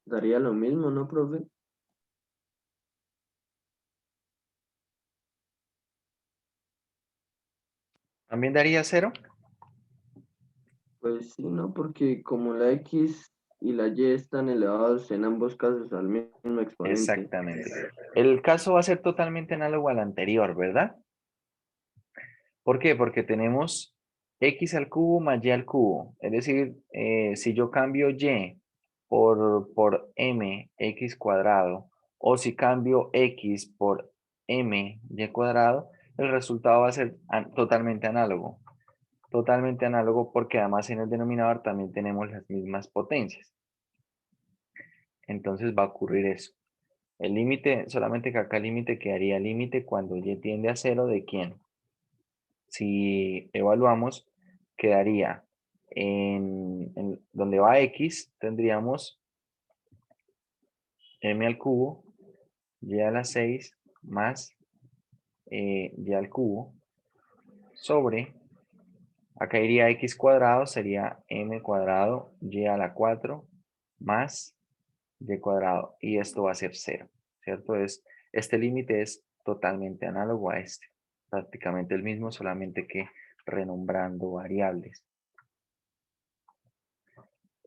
Daría lo mismo, ¿no, profe? ¿También daría 0? Pues sí, ¿no? Porque como la X y la Y están elevados en ambos casos al mismo exponente. Exactamente. El caso va a ser totalmente análogo al anterior, ¿verdad? ¿Por qué? Porque tenemos x al cubo más y al cubo. Es decir, si yo cambio y por m x cuadrado, o si cambio x por m y cuadrado, el resultado va a ser totalmente análogo. Totalmente análogo porque además en el denominador también tenemos las mismas potencias. Entonces va a ocurrir eso. El límite, solamente que acá el límite quedaría límite cuando y tiende a 0, ¿de quién? Si evaluamos, quedaría en donde va x, tendríamos m al cubo, y a la 6 más y al cubo, sobre, acá iría x cuadrado, sería m cuadrado, y a la 4 más y cuadrado, y esto va a ser 0, ¿cierto? Este límite es totalmente análogo a este, prácticamente el mismo, solamente que renombrando variables.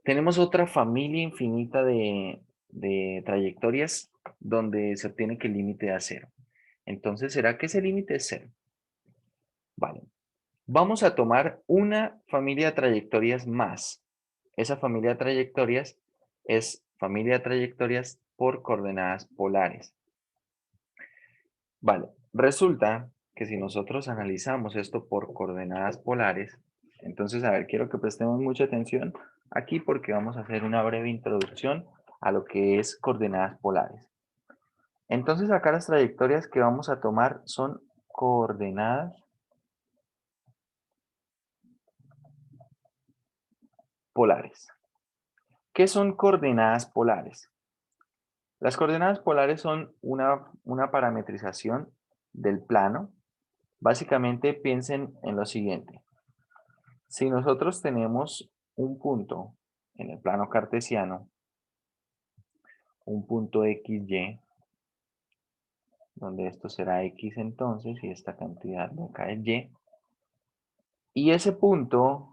Tenemos otra familia infinita de trayectorias donde se obtiene que el límite da 0. Entonces, ¿será que ese límite es 0? Vale. Vamos a tomar una familia de trayectorias más. Esa familia de trayectorias es familia de trayectorias por coordenadas polares. Vale, resulta que si nosotros analizamos esto por coordenadas polares, entonces, a ver, quiero que prestemos mucha atención aquí porque vamos a hacer una breve introducción a lo que es coordenadas polares. Entonces, acá las trayectorias que vamos a tomar son coordenadas polares. ¿Qué son coordenadas polares? Las coordenadas polares son una parametrización del plano. Básicamente piensen en lo siguiente. Si nosotros tenemos un punto en el plano cartesiano, un punto XY, donde esto será X entonces, y esta cantidad de acá es Y, y ese punto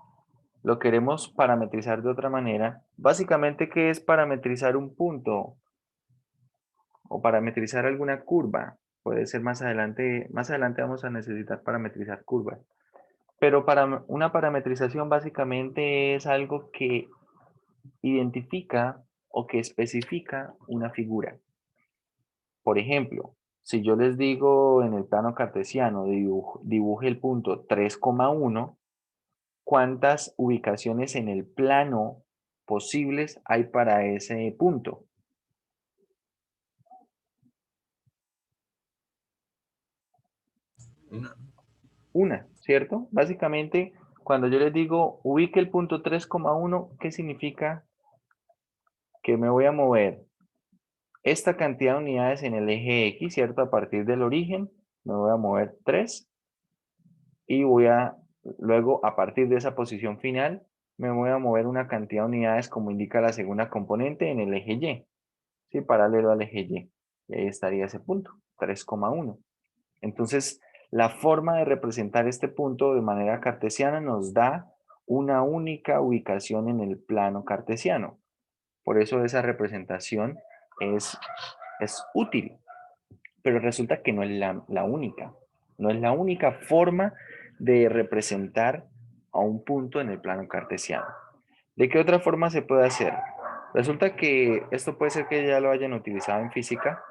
lo queremos parametrizar de otra manera. Básicamente, ¿qué es parametrizar un punto? O parametrizar alguna curva. Puede ser más adelante vamos a necesitar parametrizar curvas. Pero para una parametrización básicamente es algo que identifica o que especifica una figura. Por ejemplo, si yo les digo en el plano cartesiano dibuje el punto 3,1, ¿cuántas ubicaciones en el plano posibles hay para ese punto? Una, ¿cierto? Básicamente, cuando yo les digo ubique el punto 3,1, ¿qué significa? Que me voy a mover esta cantidad de unidades en el eje X, ¿cierto? A partir del origen, me voy a mover 3 y luego a partir de esa posición final, me voy a mover una cantidad de unidades como indica la segunda componente en el eje Y, ¿sí? Paralelo al eje Y. Y ahí estaría ese punto, 3,1. Entonces, la forma de representar este punto de manera cartesiana nos da una única ubicación en el plano cartesiano. Por eso esa representación es útil, pero resulta que no es la única. No es la única forma de representar a un punto en el plano cartesiano. ¿De qué otra forma se puede hacer? Resulta que esto puede ser que ya lo hayan utilizado en física.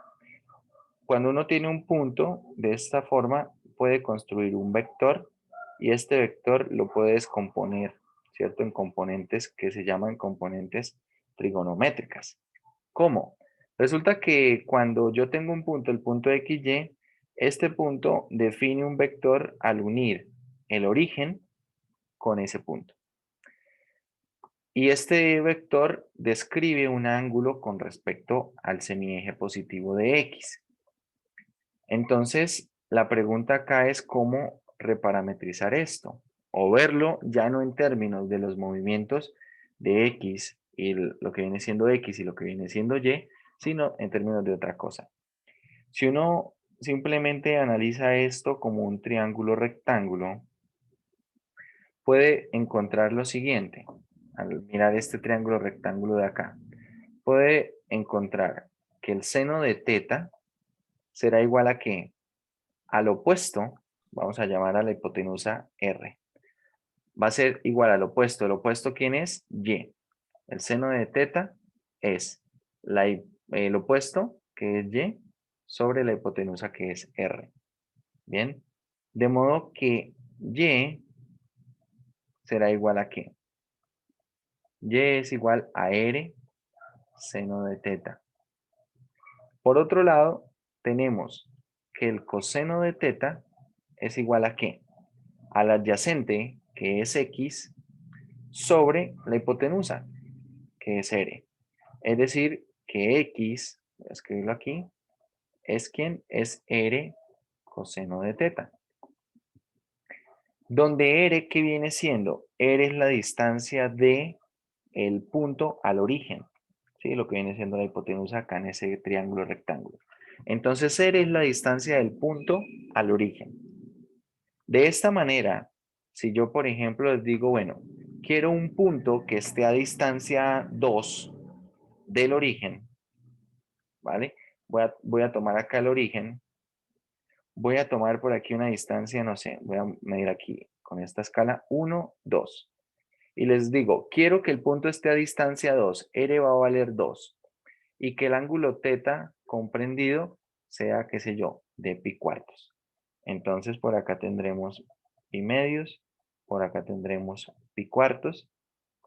Cuando uno tiene un punto de esta forma, puede construir un vector y este vector lo puede descomponer, ¿cierto? En componentes que se llaman componentes trigonométricas. ¿Cómo? Resulta que cuando yo tengo un punto, el punto XY, este punto define un vector al unir el origen con ese punto. Y este vector describe un ángulo con respecto al semieje positivo de X. Entonces, la pregunta acá es cómo reparametrizar esto o verlo ya no en términos de los movimientos de X y lo que viene siendo X y lo que viene siendo Y, sino en términos de otra cosa. Si uno simplemente analiza esto como un triángulo rectángulo, puede encontrar lo siguiente. Al mirar este triángulo rectángulo de acá, puede encontrar que el seno de teta será igual a ¿qué? Al opuesto, vamos a llamar a la hipotenusa R. Va a ser igual al opuesto. ¿El opuesto quién es? Y. El seno de teta es el opuesto, que es Y, sobre la hipotenusa, que es R. Bien. De modo que Y será igual a ¿qué? Y es igual a R seno de teta. Por otro lado, tenemos que el coseno de teta es igual a ¿qué? Al adyacente, que es X, sobre la hipotenusa, que es R. Es decir, que X, voy a escribirlo aquí, es quien es R coseno de teta. Donde R, ¿qué viene siendo? R es la distancia de el punto al origen, ¿sí? Lo que viene siendo la hipotenusa acá en ese triángulo rectángulo. Entonces, R es la distancia del punto al origen. De esta manera, si yo, por ejemplo, les digo, bueno, quiero un punto que esté a distancia 2 del origen, ¿vale? Voy a tomar acá el origen. Voy a tomar por aquí una distancia, no sé, voy a medir aquí con esta escala 1, 2. Y les digo, quiero que el punto esté a distancia 2, R va a valer 2. Y que el ángulo θ comprendido sea, qué sé yo, de pi cuartos. Entonces por acá tendremos pi medios, por acá tendremos pi cuartos.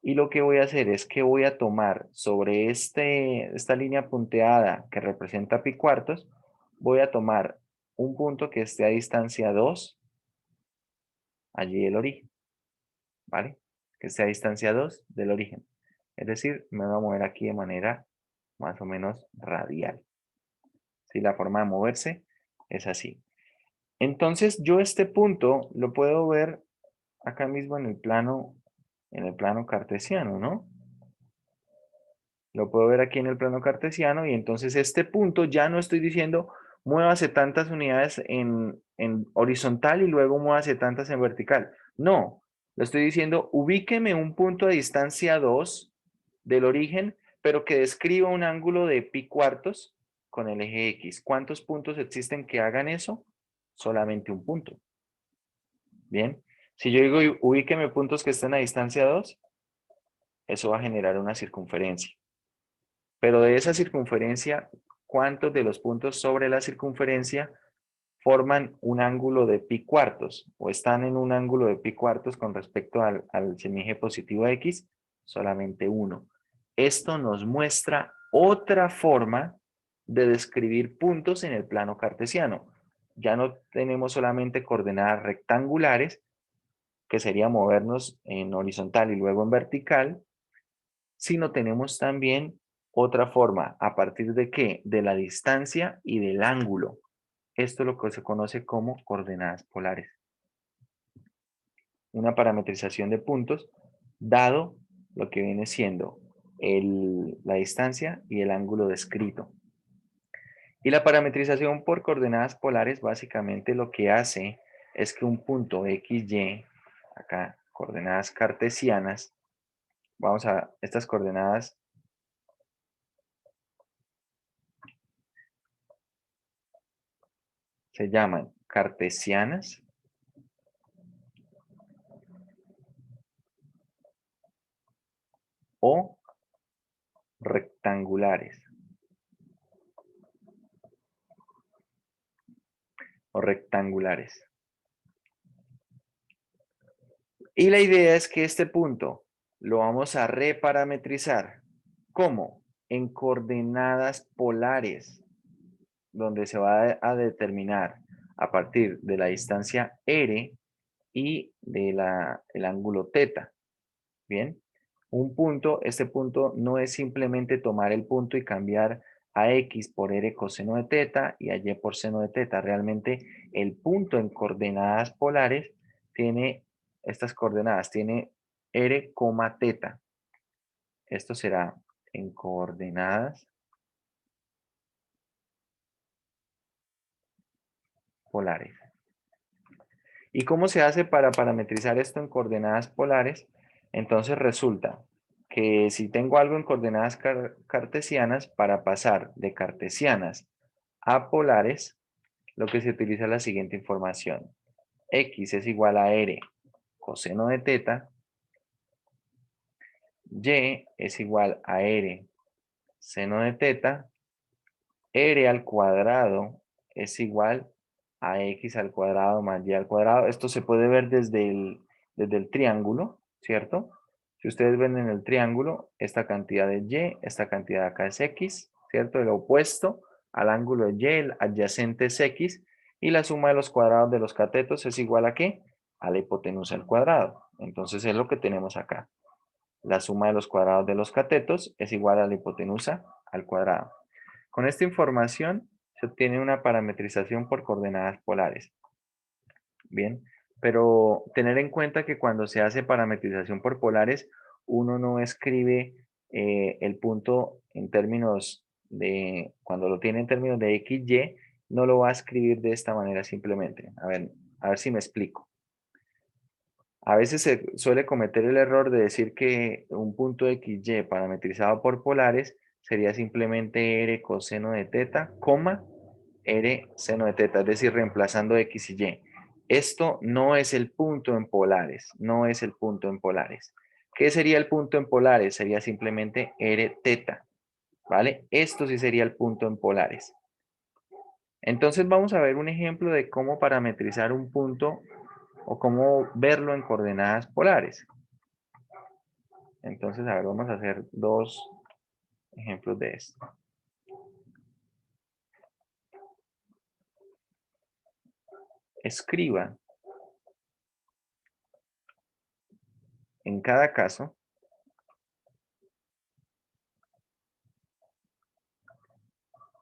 Y lo que voy a hacer es que voy a tomar sobre esta línea punteada que representa pi cuartos, voy a tomar un punto que esté a distancia 2, allí el origen, ¿vale? Que esté a distancia 2 del origen. Es decir, me voy a mover aquí de manera más o menos radial. Si la forma de moverse es así. Entonces yo este punto lo puedo ver acá mismo en el plano cartesiano, ¿no? Lo puedo ver aquí en el plano cartesiano y entonces este punto ya no estoy diciendo muévase tantas unidades en horizontal y luego muévase tantas en vertical. No, lo estoy diciendo ubíqueme un punto a distancia 2 del origen, pero que describa un ángulo de pi cuartos con el eje X. ¿Cuántos puntos existen que hagan eso? Solamente un punto. Bien, si yo digo ubíqueme puntos que estén a distancia 2, eso va a generar una circunferencia. Pero de esa circunferencia, ¿cuántos de los puntos sobre la circunferencia forman un ángulo de pi cuartos o están en un ángulo de pi cuartos con respecto al semieje positivo X? Solamente uno. Esto nos muestra otra forma de describir puntos en el plano cartesiano. Ya no tenemos solamente coordenadas rectangulares, que sería movernos en horizontal y luego en vertical, sino tenemos también otra forma. ¿A partir de qué? De la distancia y del ángulo. Esto es lo que se conoce como coordenadas polares. Una parametrización de puntos dado lo que viene siendo la distancia y el ángulo descrito. Y la parametrización por coordenadas polares básicamente lo que hace es que un punto XY, acá coordenadas cartesianas, vamos a estas coordenadas se llaman cartesianas o rectangulares. Y la idea es que este punto lo vamos a reparametrizar. ¿Cómo? En coordenadas polares, donde se va a determinar a partir de la distancia R y del ángulo θ. Bien, este punto no es simplemente tomar el punto y cambiar a X por R coseno de θ y a Y por seno de θ. Realmente el punto en coordenadas polares tiene estas coordenadas, tiene R, θ. Esto será en coordenadas polares. ¿Y cómo se hace para parametrizar esto en coordenadas polares? Entonces resulta que si tengo algo en coordenadas cartesianas, para pasar de cartesianas a polares, lo que se utiliza es la siguiente información. X es igual a R coseno de θ, Y es igual a R seno de θ, R al cuadrado es igual a X al cuadrado más Y al cuadrado. Esto se puede ver desde el triángulo, ¿cierto? Si ustedes ven en el triángulo, esta cantidad de Y, esta cantidad de acá es X, ¿cierto? El opuesto al ángulo de Y, el adyacente es X, y la suma de los cuadrados de los catetos es igual a ¿qué? A la hipotenusa al cuadrado. Entonces es lo que tenemos acá. La suma de los cuadrados de los catetos es igual a la hipotenusa al cuadrado. Con esta información se obtiene una parametrización por coordenadas polares. Bien, pero tener en cuenta que cuando se hace parametrización por polares, uno no escribe el punto en términos de, cuando lo tiene en términos de x, y, no lo va a escribir de esta manera simplemente. A ver si me explico. A veces se suele cometer el error de decir que un punto XY parametrizado por polares sería simplemente R coseno de teta, coma, R seno de teta, es decir, reemplazando X y Y. Esto no es el punto en polares, no es el punto en polares. ¿Qué sería el punto en polares? Sería simplemente R teta, ¿vale? Esto sí sería el punto en polares. Entonces vamos a ver un ejemplo de cómo parametrizar un punto o cómo verlo en coordenadas polares. Entonces, a ver, vamos a hacer dos ejemplos de esto. Escriba en cada caso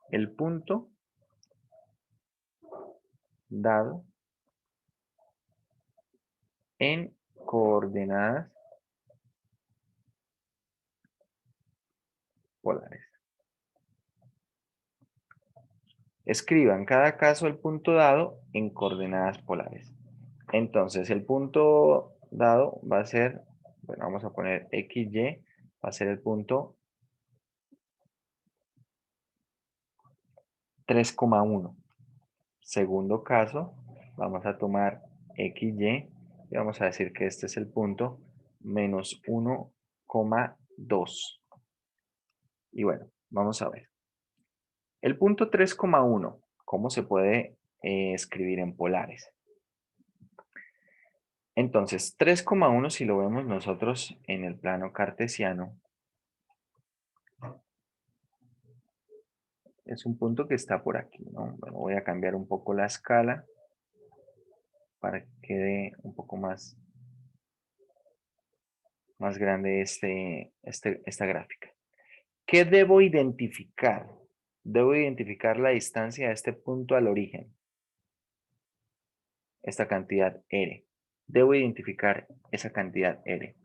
el punto dado en coordenadas polares. Escriba en cada caso el punto dado en coordenadas polares. Entonces, el punto dado va a ser, bueno, vamos a poner XY, va a ser el punto 3,1. Segundo caso, vamos a tomar XY y vamos a decir que este es el punto menos 1,2. Y bueno, vamos a ver. El punto 3,1, ¿cómo se puede escribir en polares? Entonces, 3,1 si lo vemos nosotros en el plano cartesiano, es un punto que está por aquí, ¿no? Bueno, voy a cambiar un poco la escala para que quede un poco más grande esta gráfica. ¿Qué debo identificar? Debo identificar la distancia de este punto al origen. Esta cantidad R. Debo identificar esa cantidad R.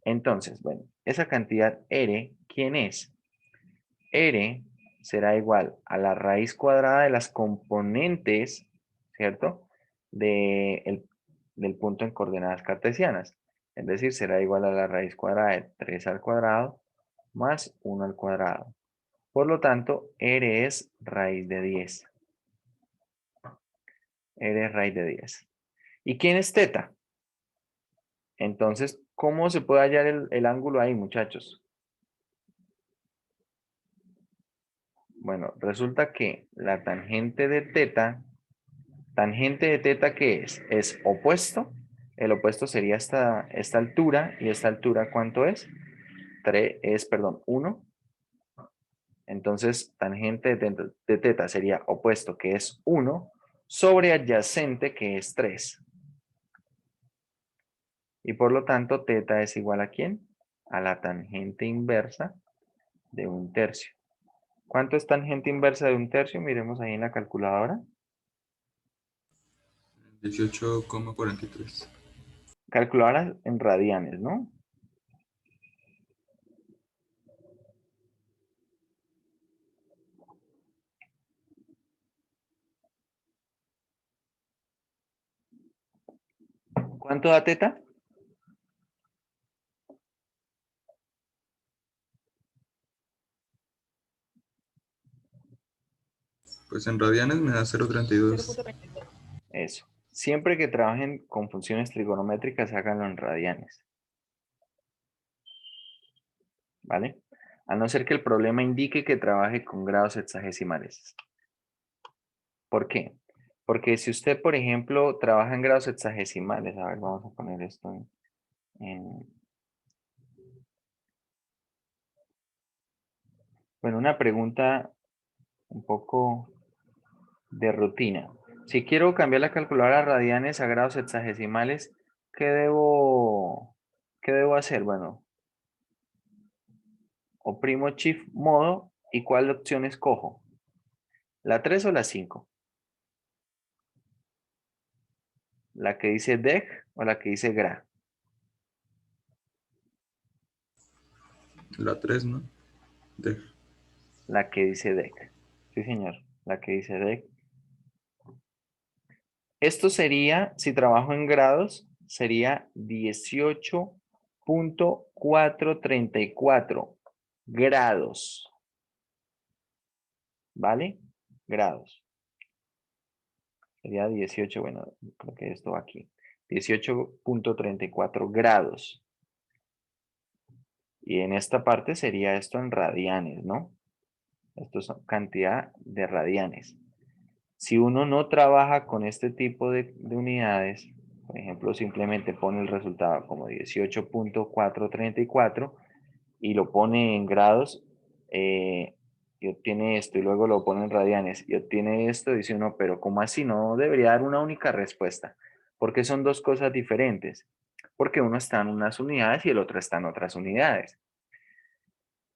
Entonces, bueno, esa cantidad R, ¿quién es? R será igual a la raíz cuadrada de las componentes, ¿cierto? Del punto en coordenadas cartesianas. Es decir, será igual a la raíz cuadrada de 3 al cuadrado más 1 al cuadrado. Por lo tanto, R es raíz de 10. R es raíz de 10. ¿Y quién es teta? Entonces, ¿cómo se puede hallar el ángulo ahí, muchachos? Bueno, resulta que la tangente de teta, ¿qué es? Es opuesto. El opuesto sería esta altura, y esta altura, ¿cuánto es? 1. Entonces, tangente de teta sería opuesto, que es 1, sobre adyacente, que es 3. Y por lo tanto, teta es igual ¿a quién? A la tangente inversa de 1/3. ¿Cuánto es tangente inversa de 1/3? Miremos ahí en la calculadora. 18,43. Calculadora en radianes, ¿no? ¿Cuánto da teta? Pues en radianes me da 0,32. Eso. Siempre que trabajen con funciones trigonométricas, háganlo en radianes. ¿Vale? A no ser que el problema indique que trabaje con grados hexagesimales. ¿Por qué? Porque si usted, por ejemplo, trabaja en grados hexagesimales, a ver, vamos a poner esto bueno, una pregunta un poco de rutina. Si quiero cambiar la calculadora a radianes a grados hexagesimales, ¿qué debo hacer? Bueno, oprimo Shift modo y ¿cuál opción escojo? ¿La 3 o la 5? ¿La que dice DEG o la que dice GRA? La 3, ¿no? De, La que dice DEC. Sí, señor. La que dice DEC. Esto sería, si trabajo en grados, sería 18.434 grados. ¿Vale? Grados. Sería 18, bueno, creo que esto va aquí. 18.34 grados. Y en esta parte sería esto en radianes, ¿no? Esto es cantidad de radianes. Si uno no trabaja con este tipo de unidades, por ejemplo, simplemente pone el resultado como 18.434 y lo pone en grados y obtiene esto y luego lo pone en radianes y obtiene esto, dice uno, pero ¿cómo así? No debería dar una única respuesta, porque son dos cosas diferentes, porque uno está en unas unidades y el otro está en otras unidades.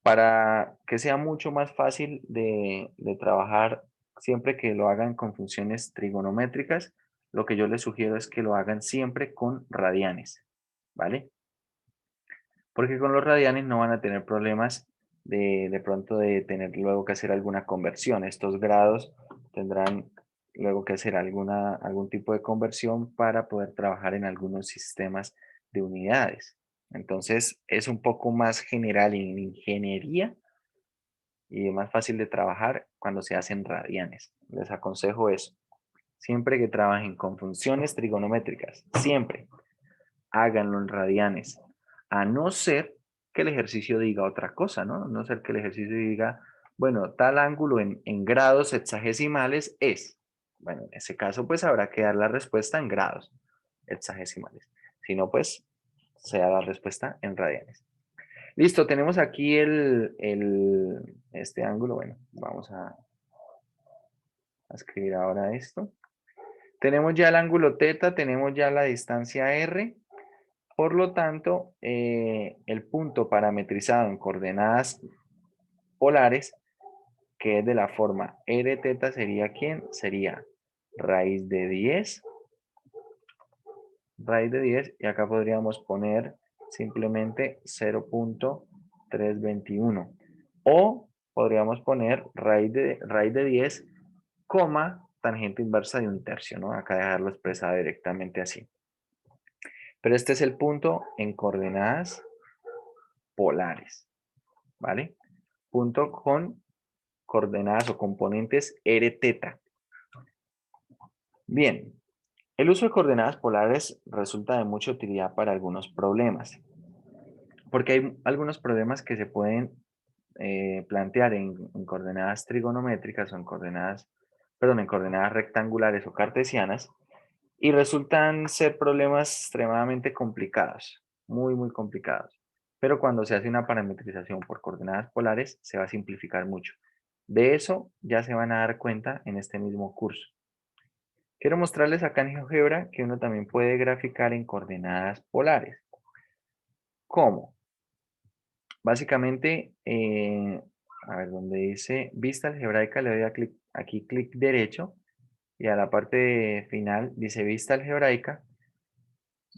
Para que sea mucho más fácil de trabajar siempre que lo hagan con funciones trigonométricas, lo que yo les sugiero es que lo hagan siempre con radianes, ¿vale? Porque con los radianes no van a tener problemas de pronto de tener luego que hacer alguna conversión. Estos grados tendrán luego que hacer algún tipo de conversión para poder trabajar en algunos sistemas de unidades. Entonces es un poco más general en ingeniería y más fácil de trabajar cuando se hacen radianes. Les aconsejo eso. Siempre que trabajen con funciones trigonométricas, siempre háganlo en radianes, a no ser que el ejercicio diga otra cosa, ¿no? A no ser que el ejercicio diga, bueno, tal ángulo en grados hexagesimales es. Bueno, en ese caso, pues habrá que dar la respuesta en grados hexagesimales. Si no, pues se da la respuesta en radianes. Listo, tenemos aquí este ángulo. Bueno, vamos a escribir ahora esto. Tenemos ya el ángulo teta, tenemos ya la distancia r. Por lo tanto, el punto parametrizado en coordenadas polares, que es de la forma r teta, sería ¿quién? Sería raíz de 10. Raíz de 10, y acá podríamos poner simplemente 0.321. O podríamos poner raíz de 10, coma, tangente inversa de 1/3, ¿no? Acá dejarlo expresado directamente así. Pero este es el punto en coordenadas polares, ¿vale? Punto con coordenadas o componentes r teta. Bien, el uso de coordenadas polares resulta de mucha utilidad para algunos problemas, porque hay algunos problemas que se pueden plantear en coordenadas trigonométricas o en en coordenadas rectangulares o cartesianas, y resultan ser problemas extremadamente complicados, muy, muy complicados. Pero cuando se hace una parametrización por coordenadas polares, se va a simplificar mucho. De eso ya se van a dar cuenta en este mismo curso. Quiero mostrarles acá en GeoGebra que uno también puede graficar en coordenadas polares. ¿Cómo? Básicamente, a ver, donde dice vista algebraica, le doy aquí clic derecho y a la parte final dice vista algebraica.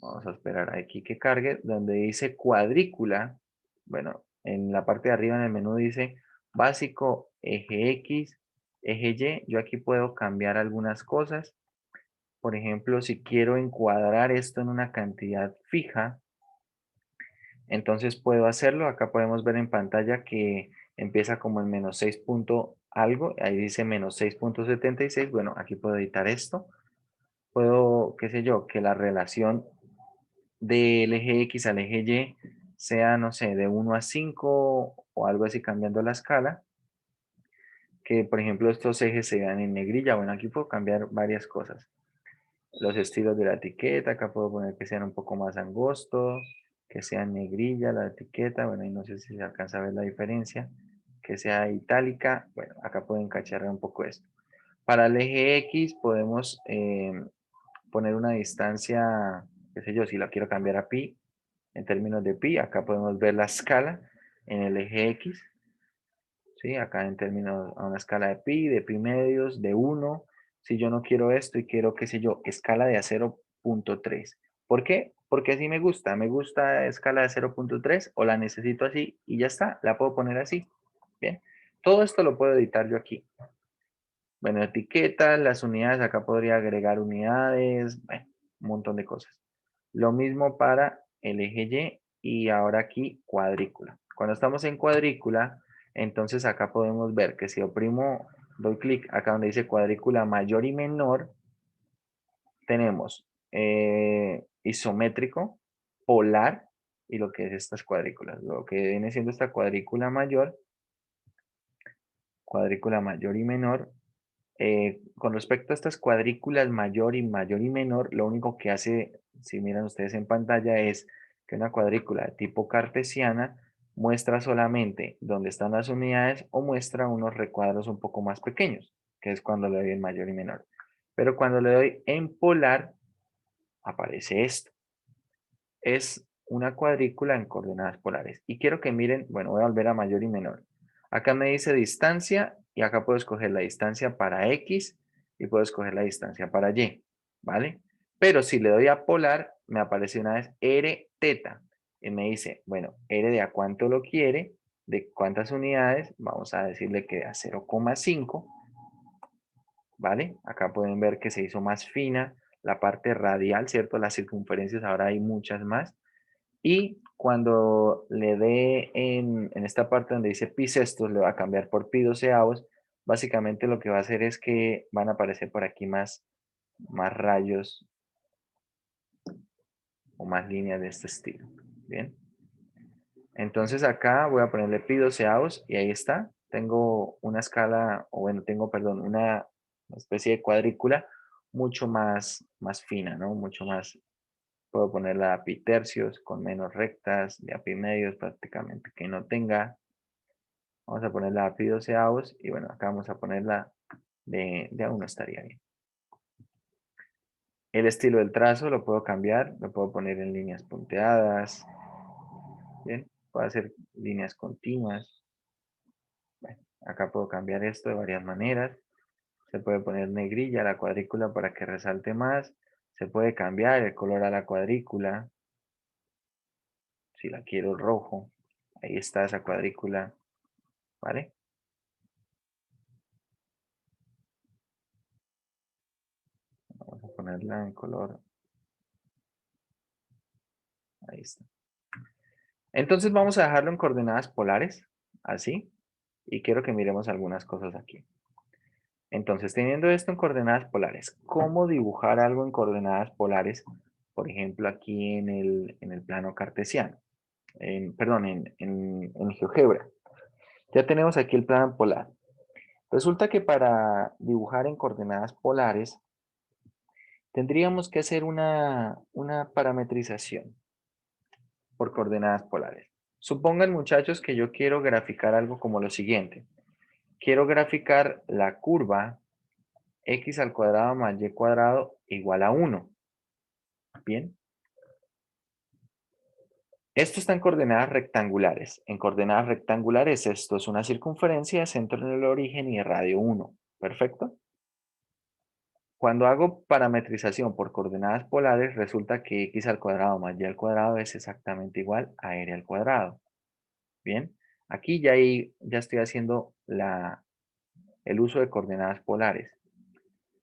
Vamos a esperar aquí que cargue. Donde dice cuadrícula, bueno, en la parte de arriba en el menú dice básico, eje X, eje Y. Yo aquí puedo cambiar algunas cosas. Por ejemplo, si quiero encuadrar esto en una cantidad fija, entonces puedo hacerlo. Acá podemos ver en pantalla que empieza como en menos 6 punto algo. Ahí dice menos 6.76. Bueno, aquí puedo editar esto. Puedo, qué sé yo, que la relación del eje X al eje Y sea, no sé, de 1 a 5 o algo así cambiando la escala. Que, por ejemplo, estos ejes se vean en negrilla. Bueno, aquí puedo cambiar varias cosas. Los estilos de la etiqueta, acá puedo poner que sean un poco más angostos, que sea en negrilla la etiqueta. Bueno, ahí no sé si se alcanza a ver la diferencia. Que sea itálica. Bueno, acá pueden cacharrar un poco esto. Para el eje X podemos poner una distancia, qué sé yo, si la quiero cambiar a pi, en términos de pi, acá podemos ver la escala en el eje X, ¿sí? Acá en términos a una escala de pi medios, de 1. Si yo no quiero esto y quiero, qué sé yo, escala de a 0.3. ¿Por qué? porque así me gusta escala de 0.3 o la necesito así y ya está, la puedo poner así. Bien, todo esto lo puedo editar yo aquí. Bueno, etiquetas, las unidades, acá podría agregar unidades, bueno, un montón de cosas. Lo mismo para el eje Y y ahora aquí cuadrícula. Cuando estamos en cuadrícula, entonces acá podemos ver que si oprimo, doy clic acá donde dice cuadrícula mayor y menor, tenemos isométrico, polar y lo que es estas cuadrículas. Lo que viene siendo esta cuadrícula mayor y menor. Con respecto a estas cuadrículas mayor y menor, lo único que hace, si miran ustedes en pantalla, es que una cuadrícula de tipo cartesiana muestra solamente dónde están las unidades o muestra unos recuadros un poco más pequeños, que es cuando le doy en mayor y menor. Pero cuando le doy en polar, aparece esto. Es una cuadrícula en coordenadas polares. Y quiero que miren, bueno, voy a volver a mayor y menor. Acá me dice distancia y acá puedo escoger la distancia para X y puedo escoger la distancia para Y, ¿vale? Pero si le doy a polar, me aparece una vez R teta y me dice, bueno, R de a cuánto lo quiere, de cuántas unidades, vamos a decirle que a 0,5, ¿vale? Acá pueden ver que se hizo más fina la parte radial, ¿cierto? Las circunferencias ahora hay muchas más. Y cuando le dé en esta parte donde dice pi sextos, le va a cambiar por pi doceavos. Básicamente lo que va a hacer es que van a aparecer por aquí más rayos o más líneas de este estilo. Bien. Entonces acá voy a ponerle pi doceavos y ahí está. Tengo una escala, o bueno, tengo, perdón, una especie de cuadrícula mucho más fina, ¿no? Mucho más. Puedo ponerla a pi tercios con menos rectas, de a pi medios prácticamente que no tenga. Vamos a ponerla a pi doceavos y bueno, acá vamos a ponerla de a 1 estaría bien. El estilo del trazo lo puedo cambiar, lo puedo poner en líneas punteadas. Bien, puedo hacer líneas continuas. Bueno, acá puedo cambiar esto de varias maneras. Se puede poner negrilla a la cuadrícula para que resalte más. Se puede cambiar el color a la cuadrícula. Si la quiero rojo, ahí está esa cuadrícula, ¿vale? Vamos a ponerla en color. Ahí está. Entonces vamos a dejarlo en coordenadas polares, así. Y quiero que miremos algunas cosas aquí. Entonces, teniendo esto en coordenadas polares, ¿cómo dibujar algo en coordenadas polares? Por ejemplo, aquí en el plano cartesiano. Perdón, en GeoGebra. Ya tenemos aquí el plano polar. Resulta que para dibujar en coordenadas polares, tendríamos que hacer una parametrización por coordenadas polares. Supongan, muchachos, que yo quiero graficar algo como lo siguiente. Quiero graficar la curva x al cuadrado más y cuadrado igual a 1. Bien. Esto está en coordenadas rectangulares. En coordenadas rectangulares esto es una circunferencia, centro en el origen y radio 1. ¿Perfecto? Cuando hago parametrización por coordenadas polares, resulta que x al cuadrado más y al cuadrado es exactamente igual a r al cuadrado. Bien, aquí ya estoy haciendo el uso de coordenadas polares.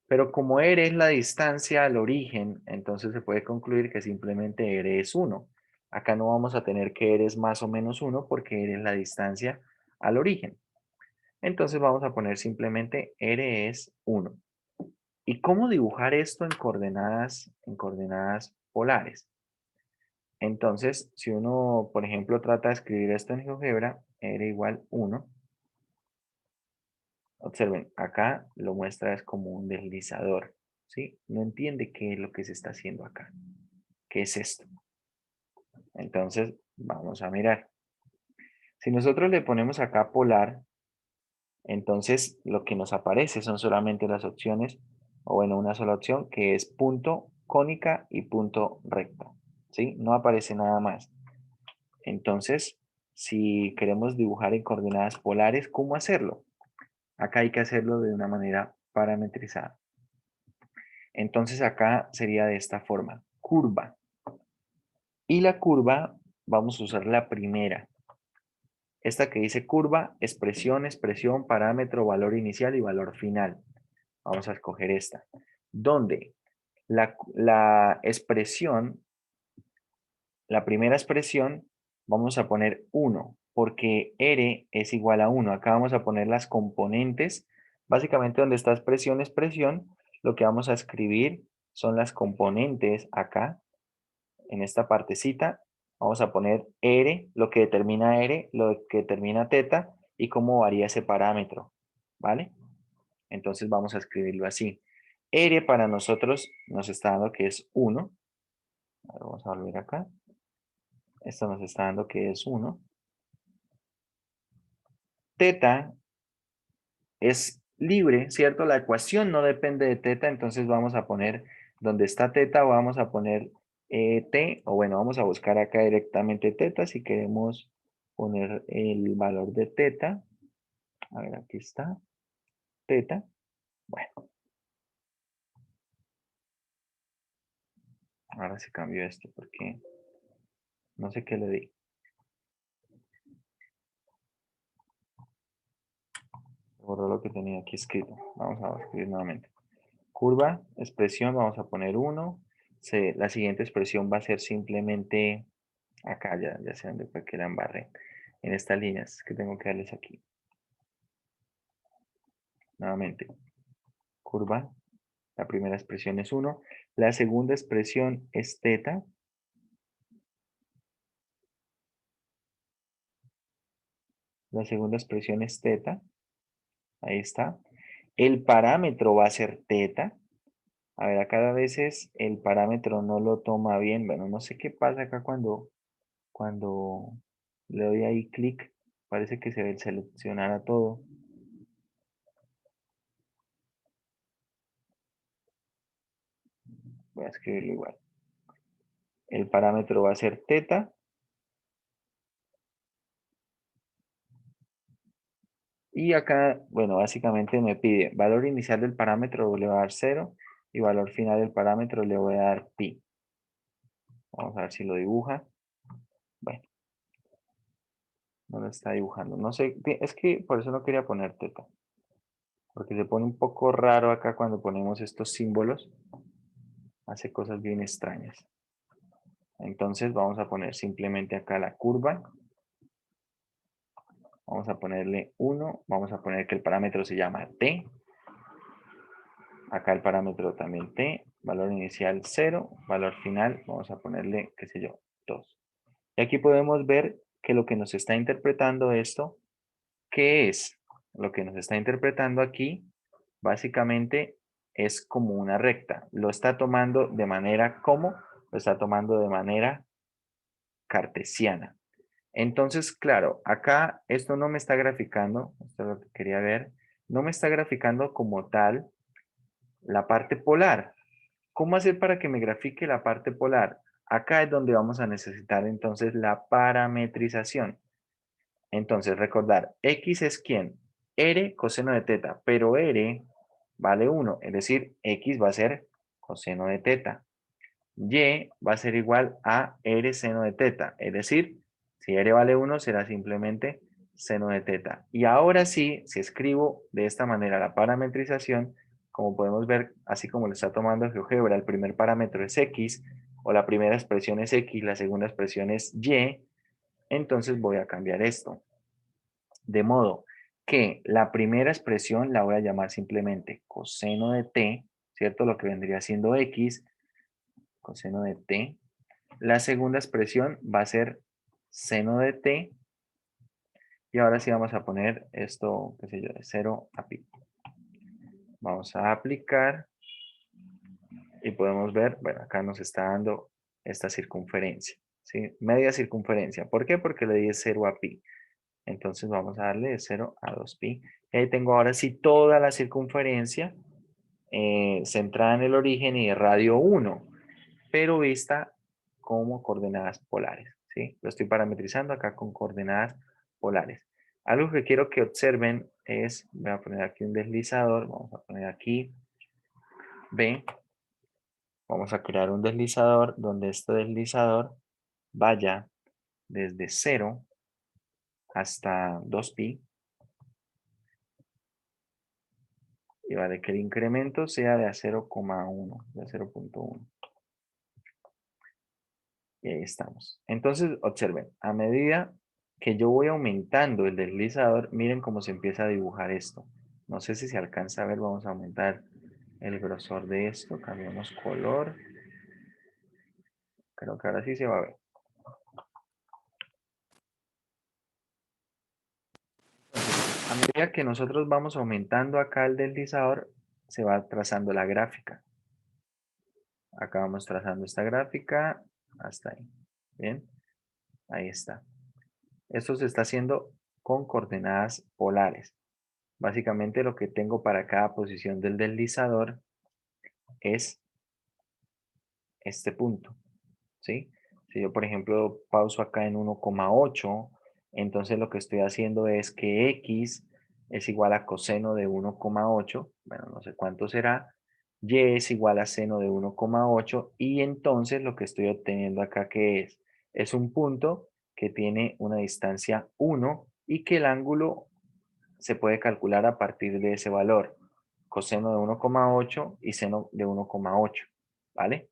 Pero como r es la distancia al origen, entonces se puede concluir que simplemente r es 1. Acá no vamos a tener que r es más o menos 1 porque r es la distancia al origen. Entonces vamos a poner simplemente r es 1. ¿Y cómo dibujar esto en coordenadas polares? Entonces, si uno, por ejemplo, trata de escribir esto en GeoGebra, r igual 1. Observen, acá lo muestra es como un deslizador, ¿sí? No entiende qué es lo que se está haciendo acá. ¿Qué es esto? Entonces, vamos a mirar. Si nosotros le ponemos acá polar, entonces lo que nos aparece son solamente las opciones, o bueno, una sola opción, que es punto cónica y punto recta, ¿sí? No aparece nada más. Entonces, si queremos dibujar en coordenadas polares, ¿cómo hacerlo? Acá hay que hacerlo de una manera parametrizada. Entonces acá sería de esta forma, curva. Y la curva, vamos a usar la primera. Esta que dice curva, expresión, expresión, parámetro, valor inicial y valor final. Vamos a escoger esta. Donde la expresión, la primera expresión, vamos a poner 1, porque R es igual a 1. Acá vamos a poner las componentes. Básicamente donde está expresión, expresión, lo que vamos a escribir son las componentes acá, en esta partecita. Vamos a poner R, lo que determina R, lo que determina teta y cómo varía ese parámetro, ¿vale? Entonces vamos a escribirlo así. R para nosotros nos está dando que es 1. Ahora vamos a volver acá. Esto nos está dando que es 1. Teta es libre, ¿cierto? La ecuación no depende de teta, entonces vamos a poner donde está teta, vamos a poner t, o bueno, vamos a buscar acá directamente teta si queremos poner el valor de teta. A ver, aquí está, teta. Bueno, ahora sí cambio esto porque no sé qué le di. Borró lo que tenía aquí escrito. Vamos a escribir nuevamente. Curva, expresión, vamos a poner 1. La siguiente expresión va a ser simplemente acá, ya sé dónde fue que la embarré. En estas líneas que tengo que darles aquí. Nuevamente. Curva, la primera expresión es 1. La segunda expresión es teta. La segunda expresión es teta. Ahí está. El parámetro va a ser teta. A ver, acá a veces el parámetro no lo toma bien. Bueno, no sé qué pasa acá cuando le doy ahí clic. Parece que se ve seleccionar a todo. Voy a escribirlo igual. El parámetro va a ser teta. Y acá, bueno, básicamente me pide valor inicial del parámetro, le voy a dar 0. Y valor final del parámetro le voy a dar pi. Vamos a ver si lo dibuja. Bueno, no lo está dibujando. No sé, es que por eso no quería poner teta. Porque se pone un poco raro acá cuando ponemos estos símbolos. Hace cosas bien extrañas. Entonces vamos a poner simplemente acá la curva. Vamos a ponerle 1. Vamos a poner que el parámetro se llama t. Acá el parámetro también t. Valor inicial 0. Valor final vamos a ponerle, qué sé yo, 2. Y aquí podemos ver que lo que nos está interpretando esto, ¿qué es? Lo que nos está interpretando aquí, básicamente, es como una recta. Lo está tomando de manera como, lo está tomando de manera cartesiana. Entonces, claro, acá esto no me está graficando, esto es lo que quería ver, no me está graficando como tal la parte polar. ¿Cómo hacer para que me grafique la parte polar? Acá es donde vamos a necesitar entonces la parametrización. Entonces, recordar, X es ¿quién? R coseno de teta, pero R vale 1, es decir, X va a ser coseno de teta. Y va a ser igual a R seno de teta, es decir, si R vale 1 será simplemente seno de teta. Y ahora sí, si escribo de esta manera la parametrización, como podemos ver, así como lo está tomando GeoGebra, el primer parámetro es X, o la primera expresión es X, la segunda expresión es Y, entonces voy a cambiar esto. De modo que la primera expresión la voy a llamar simplemente coseno de t, ¿cierto? Lo que vendría siendo x, coseno de t. La segunda expresión va a ser seno de t. Y ahora sí vamos a poner esto, qué sé yo, de 0 a pi. Vamos a aplicar y podemos ver, bueno, acá nos está dando esta circunferencia, ¿sí? Media circunferencia. ¿Por qué? Porque le di 0 a pi. Entonces vamos a darle de 0 a 2pi. Y ahí tengo ahora sí toda la circunferencia centrada en el origen y de radio 1, pero vista como coordenadas polares. ¿Sí? Lo estoy parametrizando acá con coordenadas polares. Algo que quiero que observen es, voy a poner aquí un deslizador, vamos a poner aquí B, vamos a crear un deslizador donde este deslizador vaya desde 0 hasta 2pi. Y vale, que el incremento sea de a 0,1, de a 0,1. Y ahí estamos. Entonces, observen, a medida que yo voy aumentando el deslizador, miren cómo se empieza a dibujar esto. No sé si se alcanza a ver, vamos a aumentar el grosor de esto, cambiamos color. Creo que ahora sí se va a ver. A medida que nosotros vamos aumentando acá el deslizador, se va trazando la gráfica. Acá vamos trazando esta gráfica hasta ahí. Bien, ahí está. Esto se está haciendo con coordenadas polares. Básicamente lo que tengo para cada posición del deslizador es este punto, ¿sí? Si yo, por ejemplo, pauso acá en 1,8, entonces lo que estoy haciendo es que x es igual a coseno de 1,8, bueno, no sé cuánto será, y es igual a seno de 1,8, y entonces lo que estoy obteniendo acá que es un punto que tiene una distancia 1 y que el ángulo se puede calcular a partir de ese valor, coseno de 1,8 y seno de 1,8, ¿vale?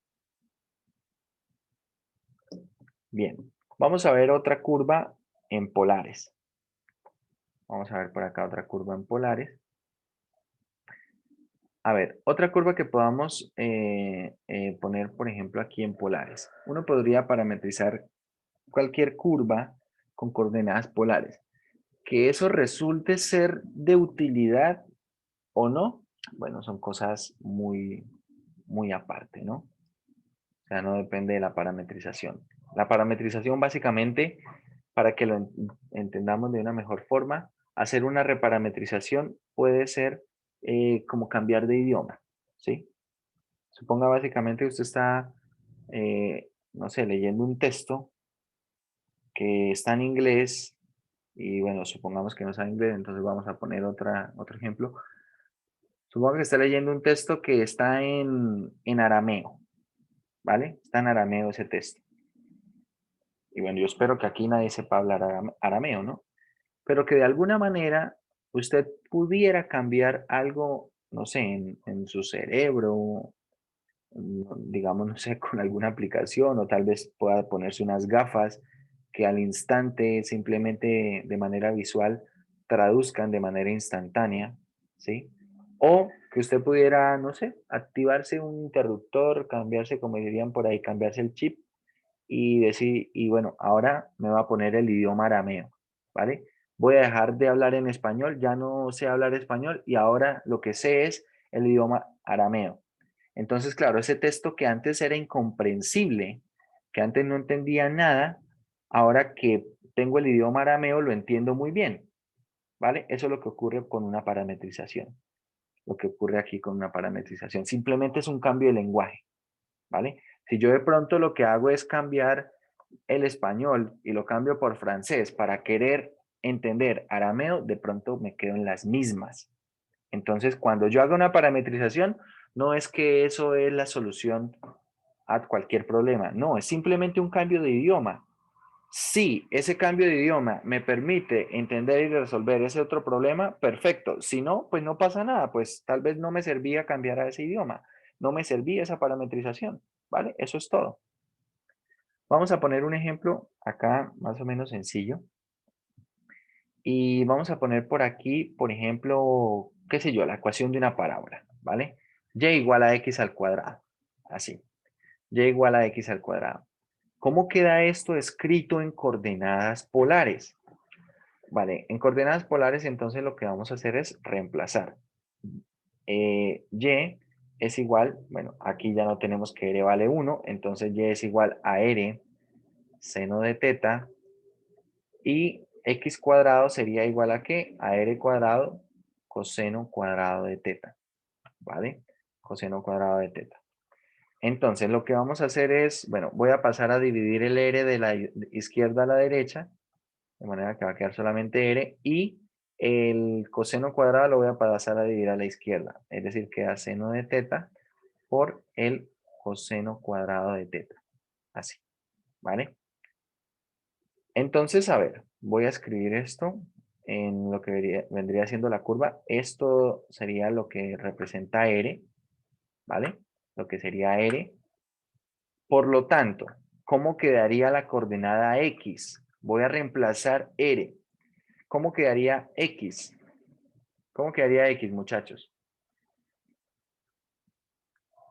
Bien, vamos a ver otra curva en polares. Vamos a ver por acá otra curva en polares. A ver, otra curva que podamos poner, por ejemplo, aquí en polares. Uno podría parametrizar cualquier curva con coordenadas polares. Que eso resulte ser de utilidad o no, bueno, son cosas muy aparte, ¿no? O sea, no depende de la parametrización. La parametrización básicamente, para que lo entendamos de una mejor forma, hacer una reparametrización puede ser como cambiar de idioma, ¿sí? Suponga básicamente que usted está, no sé, leyendo un texto que está en inglés y bueno, supongamos que no sabe inglés, entonces vamos a poner otro ejemplo. Supongo que está leyendo un texto que está en arameo, ¿vale? Está en arameo ese texto. Y bueno, yo espero que aquí nadie sepa hablar arameo, ¿no? Pero que de alguna manera usted pudiera cambiar algo, no sé, en su cerebro, digamos, no sé, con alguna aplicación o tal vez pueda ponerse unas gafas que al instante, simplemente de manera visual, traduzcan de manera instantánea, ¿sí? O que usted pudiera, no sé, activarse un interruptor, cambiarse, como dirían por ahí, cambiarse el chip y decir, y bueno, ahora me va a poner el idioma arameo, ¿vale? Voy a dejar de hablar en español, ya no sé hablar español y ahora lo que sé es el idioma arameo. Entonces, claro, ese texto que antes era incomprensible, que antes no entendía nada, ahora que tengo el idioma arameo lo entiendo muy bien, ¿vale? Eso es lo que ocurre con una parametrización, lo que ocurre aquí con una parametrización. Simplemente es un cambio de lenguaje, ¿vale? Si yo de pronto lo que hago es cambiar el español y lo cambio por francés para querer entender arameo, de pronto me quedo en las mismas. Entonces, cuando yo hago una parametrización, no es que eso es la solución a cualquier problema, no, es simplemente un cambio de idioma. Si ese cambio de idioma me permite entender y resolver ese otro problema, perfecto. Si no, pues no pasa nada, pues tal vez no me servía cambiar a ese idioma, no me servía esa parametrización, ¿vale? Eso es todo. Vamos a poner un ejemplo acá más o menos sencillo. Y vamos a poner por aquí, por ejemplo, qué sé yo, la ecuación de una parábola, ¿vale? Y igual a x al cuadrado, así. Y igual a x al cuadrado. ¿Cómo queda esto escrito en coordenadas polares? Vale, en coordenadas polares entonces lo que vamos a hacer es reemplazar. Y es igual, bueno, aquí ya no tenemos que r vale 1, entonces y es igual a r seno de teta y x cuadrado sería igual a ¿qué? A r cuadrado coseno cuadrado de teta, ¿vale? Coseno cuadrado de teta. Entonces lo que vamos a hacer es, bueno, voy a pasar a dividir el r de la izquierda a la derecha, de manera que va a quedar solamente r, y el coseno cuadrado lo voy a pasar a dividir a la izquierda, es decir, queda seno de teta por el coseno cuadrado de teta, así, ¿vale? Entonces, a ver, voy a escribir esto en lo que vendría siendo la curva. Esto sería lo que representa R, ¿vale? Lo que sería R. Por lo tanto, ¿cómo quedaría la coordenada X? Voy a reemplazar R. ¿Cómo quedaría X? ¿Cómo quedaría X, muchachos?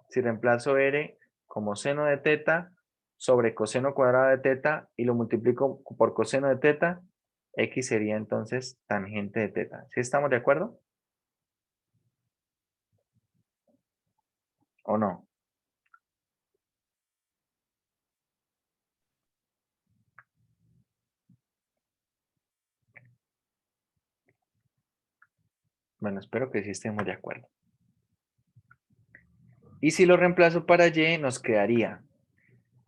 Si reemplazo R como seno de teta sobre coseno cuadrado de teta y lo multiplico por coseno de teta, X sería entonces tangente de teta. ¿Sí estamos de acuerdo? ¿O no? Bueno, espero que sí estemos de acuerdo. Y si lo reemplazo para Y, nos quedaría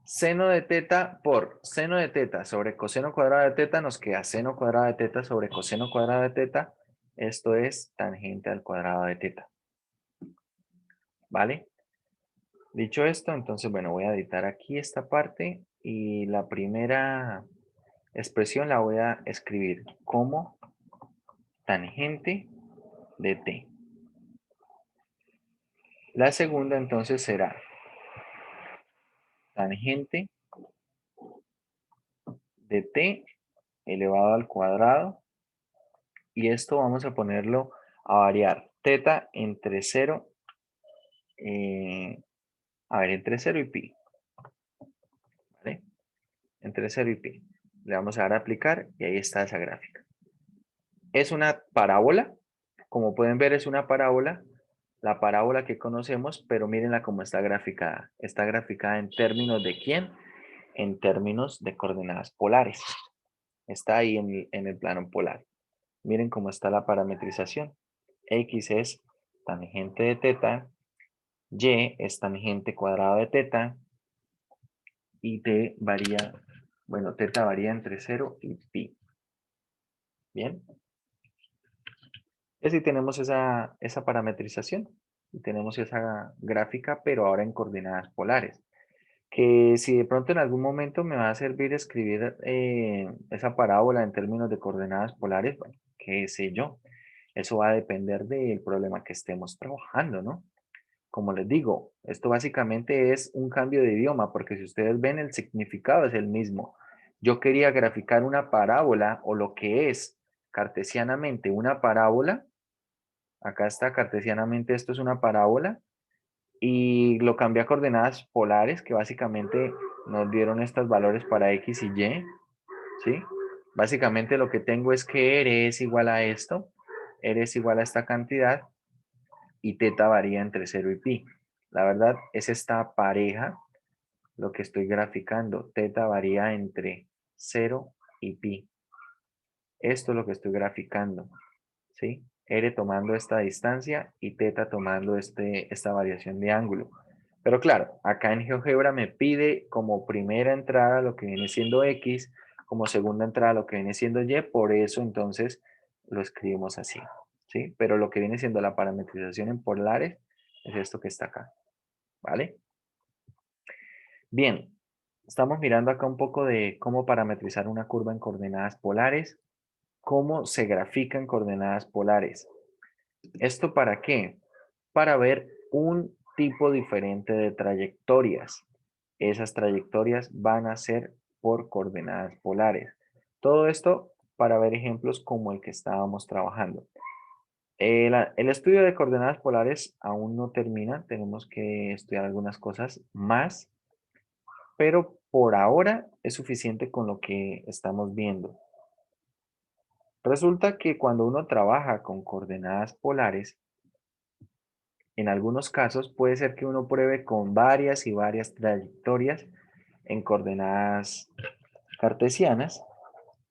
seno de teta por seno de teta sobre coseno cuadrado de teta, nos queda seno cuadrado de teta sobre coseno cuadrado de teta. Esto es tangente al cuadrado de teta. ¿Vale? Dicho esto, entonces, bueno, voy a editar aquí esta parte y la primera expresión la voy a escribir como tangente de t. La segunda entonces será tangente de t elevado al cuadrado y esto vamos a ponerlo a variar teta entre 0, entre 0 y pi, ¿vale? Entre 0 y pi. Le vamos a dar a aplicar y ahí está esa gráfica. Es una parábola, como pueden ver es una parábola, la parábola que conocemos, pero mírenla cómo está graficada. Está graficada en términos de ¿quién? En términos de coordenadas polares. Está ahí en el plano polar. Miren cómo está la parametrización. X es tangente de teta, Y es tangente cuadrado de teta, y t varía, bueno, teta varía entre 0 y pi. Bien. Y así tenemos esa parametrización. Y tenemos esa gráfica, pero ahora en coordenadas polares. Que si de pronto en algún momento me va a servir escribir esa parábola en términos de coordenadas polares, bueno, qué sé yo. Eso va a depender del problema que estemos trabajando, ¿no? Como les digo, esto básicamente es un cambio de idioma, porque si ustedes ven el significado es el mismo. Yo quería graficar una parábola o lo que es cartesianamente una parábola. Acá está cartesianamente, esto es una parábola y lo cambié a coordenadas polares que básicamente nos dieron estos valores para X y Y, ¿sí? Básicamente lo que tengo es que R es igual a esto, R es igual a esta cantidad y teta varía entre 0 y pi. La verdad es esta pareja lo que estoy graficando, teta varía entre 0 y pi. Esto es lo que estoy graficando, ¿sí? R tomando esta distancia y teta tomando esta variación de ángulo. Pero claro, acá en GeoGebra me pide como primera entrada lo que viene siendo X, como segunda entrada lo que viene siendo Y, por eso entonces lo escribimos así, ¿sí? Pero lo que viene siendo la parametrización en polares es esto que está acá, ¿vale? Bien, estamos mirando acá un poco de cómo parametrizar una curva en coordenadas polares, cómo se grafica en coordenadas polares. ¿Esto para qué? Para ver un tipo diferente de trayectorias. Esas trayectorias van a ser por coordenadas polares. Todo esto para ver ejemplos como el que estábamos trabajando. El estudio de coordenadas polares aún no termina. Tenemos que estudiar algunas cosas más, pero por ahora es suficiente con lo que estamos viendo. Resulta que cuando uno trabaja con coordenadas polares, en algunos casos puede ser que uno pruebe con varias y varias trayectorias en coordenadas cartesianas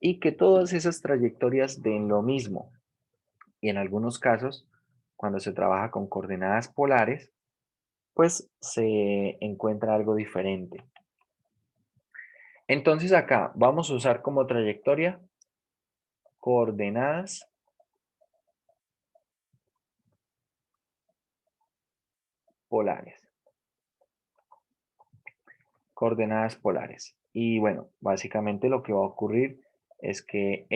y que todas esas trayectorias den lo mismo. Y en algunos casos, cuando se trabaja con coordenadas polares, pues se encuentra algo diferente. Entonces acá vamos a usar como trayectoria coordenadas polares. Coordenadas polares. Y bueno, básicamente lo que va a ocurrir es que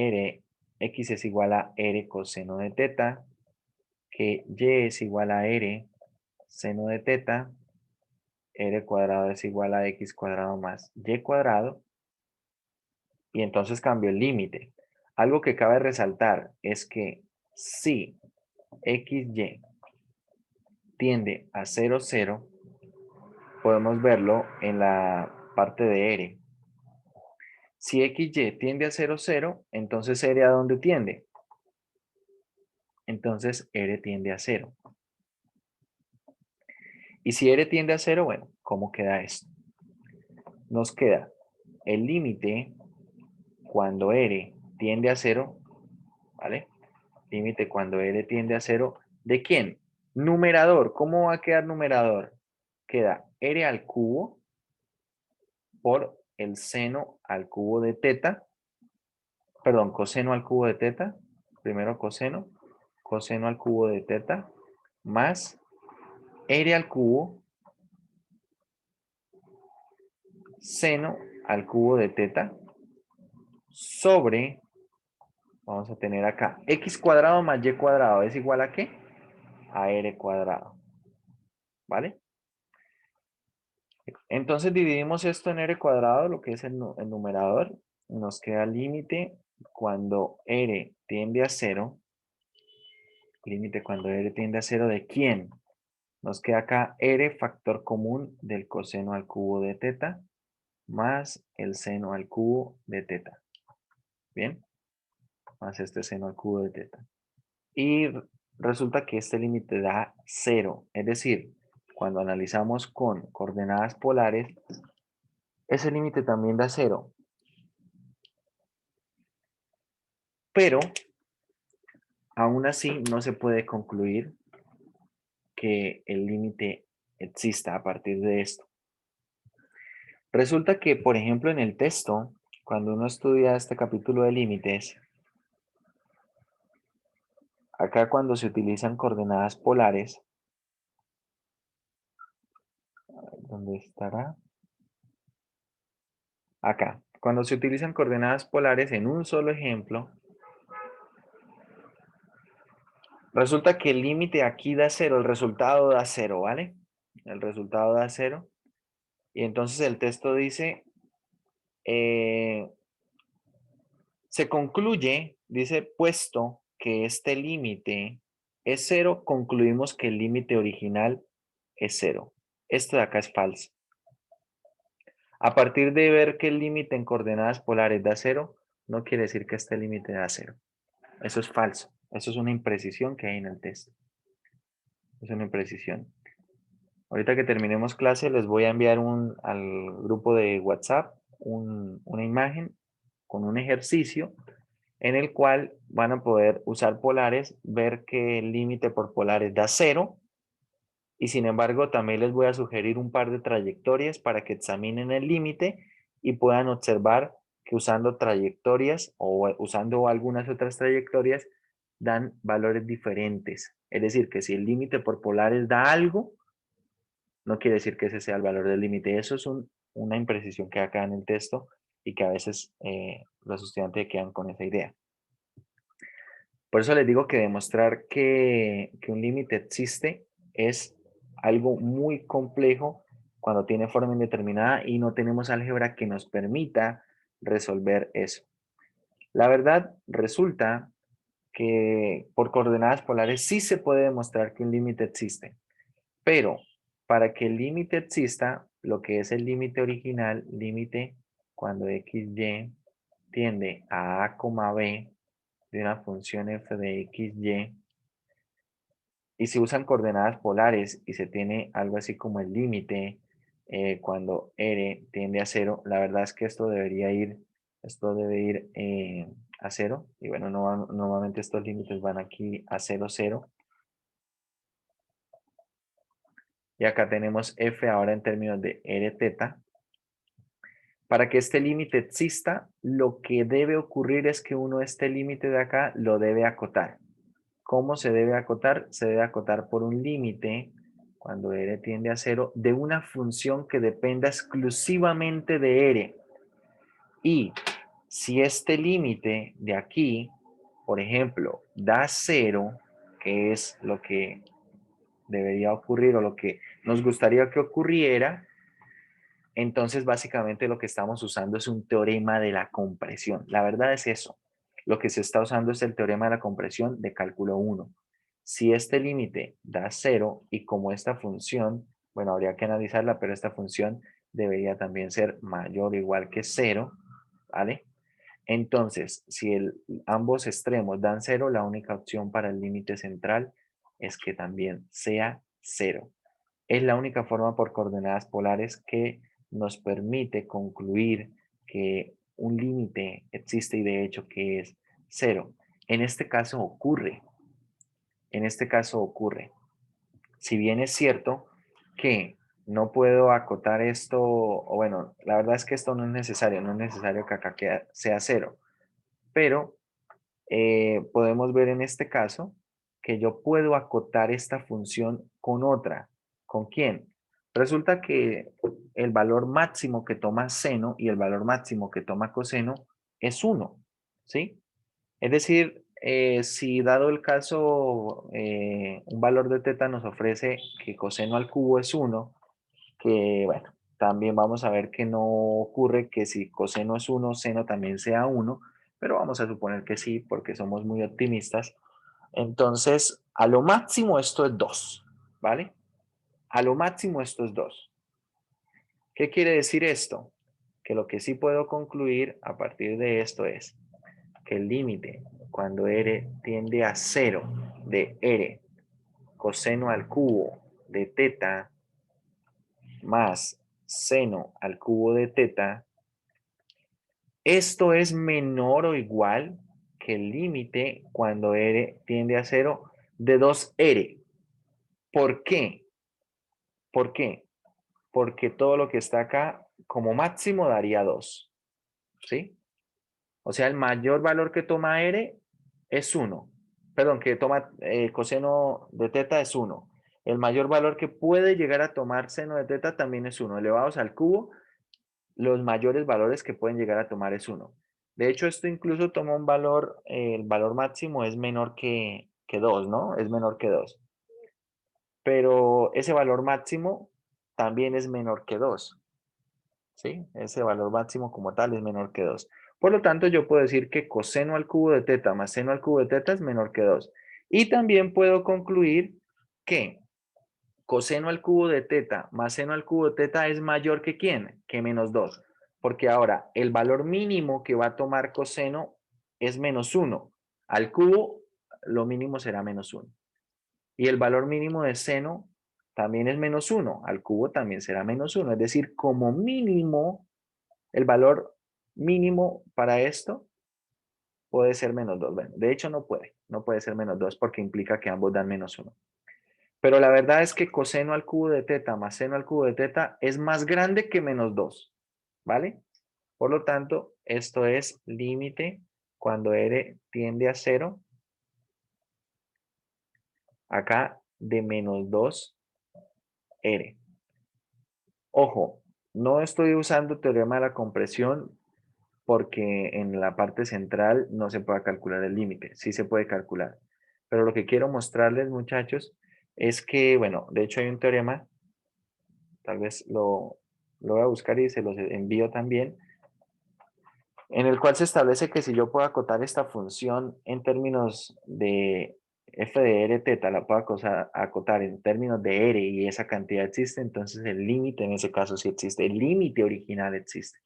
x es igual a r coseno de teta, que y es igual a r seno de teta, r cuadrado es igual a x cuadrado más y cuadrado, y entonces cambio el límite. Algo que cabe resaltar es que si xy tiende a 0, 0, podemos verlo en la parte de r. Si xy tiende a 0, 0, entonces r ¿a dónde tiende? Entonces r tiende a 0. Y si r tiende a 0, bueno, ¿cómo queda esto? Nos queda el límite cuando r tiende a 0, ¿vale? Límite cuando r tiende a 0, ¿de quién? Numerador. ¿Cómo va a quedar numerador? Queda r al cubo por el seno al cubo de teta, perdón, coseno al cubo de teta, primero coseno al cubo de teta, más r al cubo seno al cubo de teta sobre, vamos a tener acá, x cuadrado más y cuadrado es igual a ¿qué? A r cuadrado, ¿vale? Entonces dividimos esto en r cuadrado, lo que es el numerador, nos queda límite cuando r tiende a 0, límite cuando r tiende a 0, ¿de quién? Nos queda acá r factor común del coseno al cubo de teta más el seno al cubo de teta. ¿Bien? Más este seno al cubo de teta. Y resulta que este límite da 0. Es decir, cuando analizamos con coordenadas polares, ese límite también da 0. Pero, aún así, no se puede concluir que el límite exista a partir de esto. Resulta que, por ejemplo, en el texto, cuando uno estudia este capítulo de límites, acá cuando se utilizan coordenadas polares, ¿dónde estará? Acá. Cuando se utilizan coordenadas polares en un solo ejemplo, resulta que el límite aquí da 0, el resultado da 0, ¿vale? El resultado da 0. Y entonces el texto dice, se concluye, dice, puesto que este límite es 0, concluimos que el límite original es 0. Esto de acá es falso. A partir de ver que el límite en coordenadas polares da 0, no quiere decir que este límite da 0. Eso es falso. Eso es una imprecisión que hay en el texto. Es una imprecisión. Ahorita que terminemos clase les voy a enviar al grupo de WhatsApp una imagen con un ejercicio en el cual van a poder usar polares, ver que el límite por polares da 0 y sin embargo también les voy a sugerir un par de trayectorias para que examinen el límite y puedan observar que usando trayectorias o usando algunas otras trayectorias dan valores diferentes. Es decir, que si el límite por polares da algo, no quiere decir que ese sea el valor del límite. Eso es una imprecisión que hay acá en el texto y que a veces los estudiantes quedan con esa idea. Por eso les digo que demostrar que un límite existe es algo muy complejo cuando tiene forma indeterminada y no tenemos álgebra que nos permita resolver eso. La verdad, resulta que por coordenadas polares sí se puede demostrar que un límite existe, pero para que el límite exista, lo que es el límite original, límite cuando xy tiende a b de una función f de xy, y se usan coordenadas polares y se tiene algo así como el límite cuando r tiende a 0, la verdad es que esto debe ir a 0, y bueno, normalmente estos límites van aquí a 0, 0. Y acá tenemos f ahora en términos de r teta. Para que este límite exista, lo que debe ocurrir es que uno este límite de acá lo debe acotar. ¿Cómo se debe acotar? Se debe acotar por un límite, cuando r tiende a 0, de una función que dependa exclusivamente de r. Y si este límite de aquí, por ejemplo, da 0, que es lo que debería ocurrir o lo que nos gustaría que ocurriera, entonces básicamente lo que estamos usando es un teorema de la compresión. La verdad es eso. Lo que se está usando es el teorema de la compresión de cálculo 1. Si este límite da 0 y como esta función, bueno, habría que analizarla, pero esta función debería también ser mayor o igual que 0, ¿vale? Entonces, si ambos extremos dan 0, la única opción para el límite central es que también sea 0. Es la única forma por coordenadas polares que nos permite concluir que un límite existe y de hecho que es 0. En este caso ocurre. En este caso ocurre. Si bien es cierto que no puedo acotar esto, o bueno, la verdad es que esto no es necesario, no es necesario que acá sea 0, pero podemos ver en este caso que yo puedo acotar esta función con otra. ¿Con quién? Resulta que el valor máximo que toma seno y el valor máximo que toma coseno es 1, ¿sí? Es decir, si dado el caso, un valor de teta nos ofrece que coseno al cubo es 1, que bueno, también vamos a ver que no ocurre que si coseno es 1, seno también sea 1, pero vamos a suponer que sí, porque somos muy optimistas. Entonces, a lo máximo esto es 2, ¿vale? A lo máximo esto es 2. ¿Qué quiere decir esto? Que lo que sí puedo concluir a partir de esto es que el límite cuando r tiende a 0 de r coseno al cubo de teta más seno al cubo de teta, esto es menor o igual que el límite cuando r tiende a 0 de 2r. ¿Por qué? ¿Por qué? Porque todo lo que está acá como máximo daría 2, ¿sí? O sea, el mayor valor que toma r es 1. Perdón, que toma coseno de teta es 1. El mayor valor que puede llegar a tomar seno de teta también es 1. Elevados al cubo, los mayores valores que pueden llegar a tomar es 1. De hecho, esto incluso toma un valor, el valor máximo es menor que 2, ¿no? Es menor que 2. Pero ese valor máximo también es menor que 2. ¿Sí? Ese valor máximo como tal es menor que 2. Por lo tanto, yo puedo decir que coseno al cubo de teta más seno al cubo de teta es menor que 2. Y también puedo concluir que coseno al cubo de teta más seno al cubo de teta es mayor que ¿quién? Que menos 2. Porque ahora el valor mínimo que va a tomar coseno es menos 1. Al cubo lo mínimo será menos 1. Y el valor mínimo de seno también es menos 1. Al cubo también será menos 1. Es decir, como mínimo, el valor mínimo para esto puede ser menos 2. Bueno, de hecho no puede ser menos 2 porque implica que ambos dan menos 1. Pero la verdad es que coseno al cubo de teta más seno al cubo de teta es más grande que menos 2, ¿vale? Por lo tanto, esto es límite cuando r tiende a 0, acá de menos 2r. Ojo, no estoy usando teorema de la compresión porque en la parte central no se puede calcular el límite, sí se puede calcular. Pero lo que quiero mostrarles, muchachos, es que, bueno, de hecho hay un teorema, tal vez lo voy a buscar y se los envío también, en el cual se establece que si yo puedo acotar esta función en términos de f de r teta, la puedo acotar en términos de r y esa cantidad existe, entonces el límite en ese caso sí existe, el límite original existe.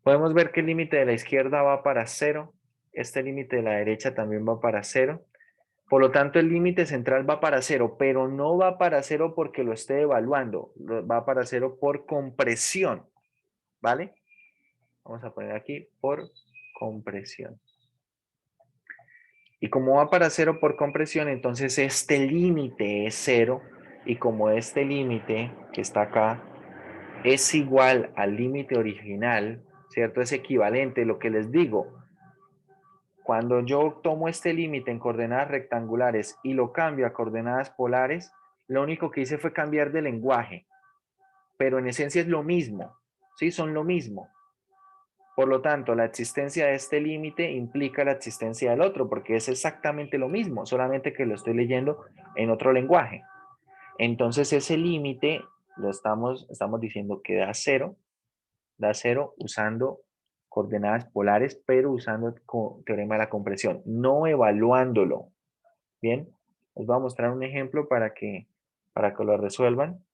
Podemos ver que el límite de la izquierda va para 0, este límite de la derecha también va para 0. Por lo tanto, el límite central va para 0, pero no va para 0 porque lo esté evaluando, va para 0 por compresión, ¿vale? Vamos a poner aquí por compresión. Y como va para 0 por compresión, entonces este límite es 0 y como este límite que está acá es igual al límite original, ¿cierto? Es equivalente, lo que les digo. Cuando yo tomo este límite en coordenadas rectangulares y lo cambio a coordenadas polares, lo único que hice fue cambiar de lenguaje, pero en esencia es lo mismo, ¿sí? Son lo mismo. Por lo tanto, la existencia de este límite implica la existencia del otro, porque es exactamente lo mismo, solamente que lo estoy leyendo en otro lenguaje. Entonces, ese límite lo estamos diciendo que da cero usando coordenadas polares, pero usando el teorema de la compresión, no evaluándolo. Bien, les voy a mostrar un ejemplo para que lo resuelvan,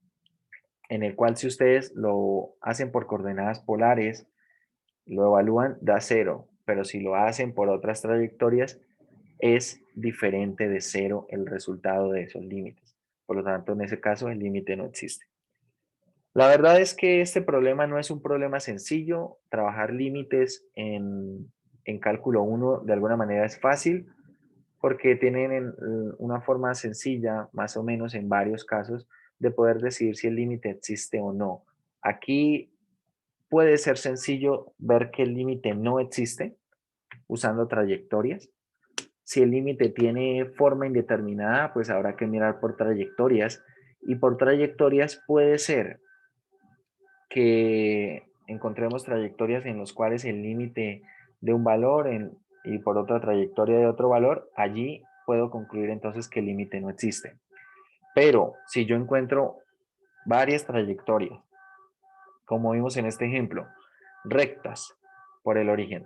en el cual si ustedes lo hacen por coordenadas polares, lo evalúan, da cero, pero si lo hacen por otras trayectorias, es diferente de cero el resultado de esos límites. Por lo tanto, en ese caso, el límite no existe. La verdad es que este problema no es un problema sencillo. Trabajar límites en cálculo 1 de alguna manera es fácil porque tienen una forma sencilla, más o menos en varios casos, de poder decidir si el límite existe o no. Aquí puede ser sencillo ver que el límite no existe usando trayectorias. Si el límite tiene forma indeterminada, pues habrá que mirar por trayectorias. Y por trayectorias puede ser que encontremos trayectorias en las cuales el límite de un valor y por otra trayectoria de otro valor, allí puedo concluir entonces que el límite no existe. Pero si yo encuentro varias trayectorias, como vimos en este ejemplo, rectas por el origen,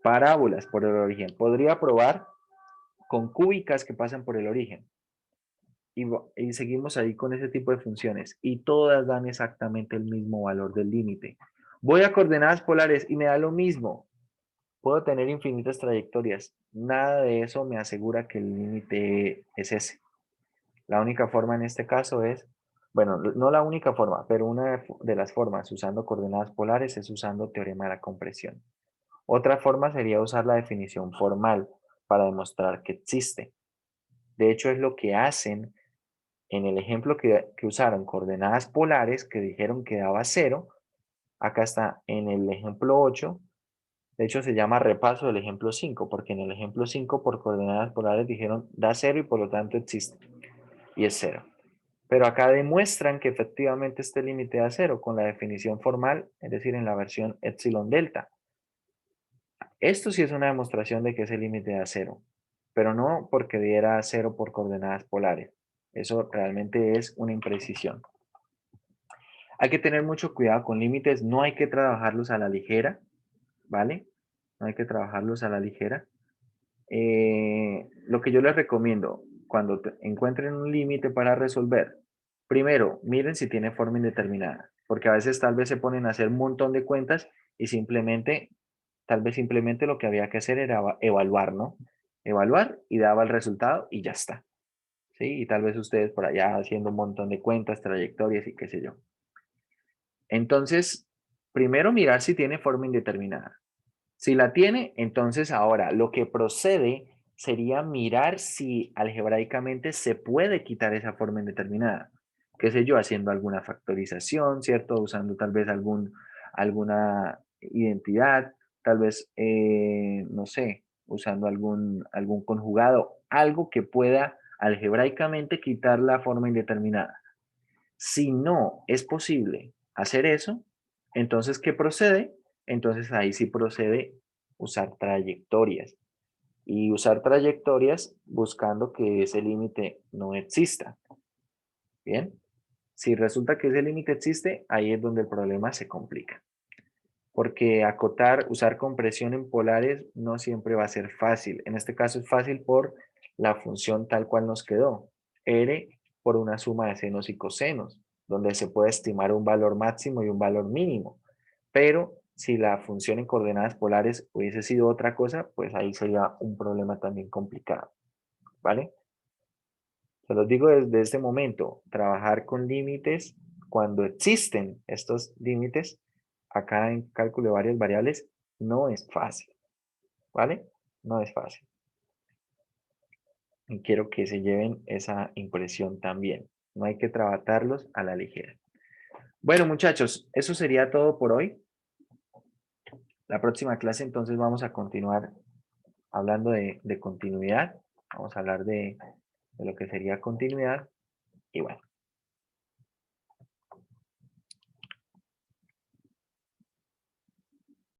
parábolas por el origen, podría probar con cúbicas que pasan por el origen. Y seguimos ahí con ese tipo de funciones y todas dan exactamente el mismo valor del límite. Voy a coordenadas polares y me da lo mismo. Puedo tener infinitas trayectorias. Nada de eso me asegura que el límite es ese. La única forma en este caso es, bueno, no la única forma, pero una de las formas usando coordenadas polares es usando teorema de la compresión. Otra forma sería usar la definición formal para demostrar que existe. De hecho, es lo que hacen en el ejemplo que usaron coordenadas polares, que dijeron que daba 0. Acá está en el ejemplo 8. De hecho, se llama repaso del ejemplo 5, porque en el ejemplo 5 por coordenadas polares dijeron da 0 y por lo tanto existe. Y es 0. Pero acá demuestran que efectivamente este límite da 0 con la definición formal, es decir, en la versión epsilon delta. Esto sí es una demostración de que ese límite da 0, pero no porque diera 0 por coordenadas polares. Eso realmente es una imprecisión. Hay que tener mucho cuidado con límites, no hay que trabajarlos a la ligera, ¿vale? No hay que trabajarlos a la ligera. Lo que yo les recomiendo, cuando encuentren un límite para resolver, primero, miren si tiene forma indeterminada, porque a veces tal vez se ponen a hacer un montón de cuentas y tal vez simplemente lo que había que hacer era evaluar, ¿no? Evaluar y daba el resultado y ya está. ¿Sí? Y tal vez ustedes por allá haciendo un montón de cuentas, trayectorias y qué sé yo. Entonces, primero mirar si tiene forma indeterminada. Si la tiene, entonces ahora lo que procede sería mirar si algebraicamente se puede quitar esa forma indeterminada. Qué sé yo, haciendo alguna factorización, ¿cierto? Usando tal vez alguna identidad, tal vez, no sé, usando algún conjugado, algo que pueda algebraicamente quitar la forma indeterminada. Si no es posible hacer eso, entonces, ¿qué procede? Entonces ahí sí procede usar trayectorias. Y usar trayectorias buscando que ese límite no exista. Bien, si resulta que ese límite existe, ahí es donde el problema se complica. Porque usar compresión en polares no siempre va a ser fácil. En este caso es fácil por la función tal cual nos quedó. R por una suma de senos y cosenos, donde se puede estimar un valor máximo y un valor mínimo. Pero si la función en coordenadas polares hubiese sido otra cosa, pues ahí sería un problema también complicado. ¿Vale? Se los digo desde este momento, trabajar con límites, cuando existen estos límites, acá en cálculo de varias variables, no es fácil, ¿vale? No es fácil. Y quiero que se lleven esa impresión también. No hay que trabajarlos a la ligera. Bueno, muchachos, eso sería todo por hoy. La próxima clase entonces vamos a continuar hablando de continuidad. Vamos a hablar de lo que sería continuidad. Y bueno,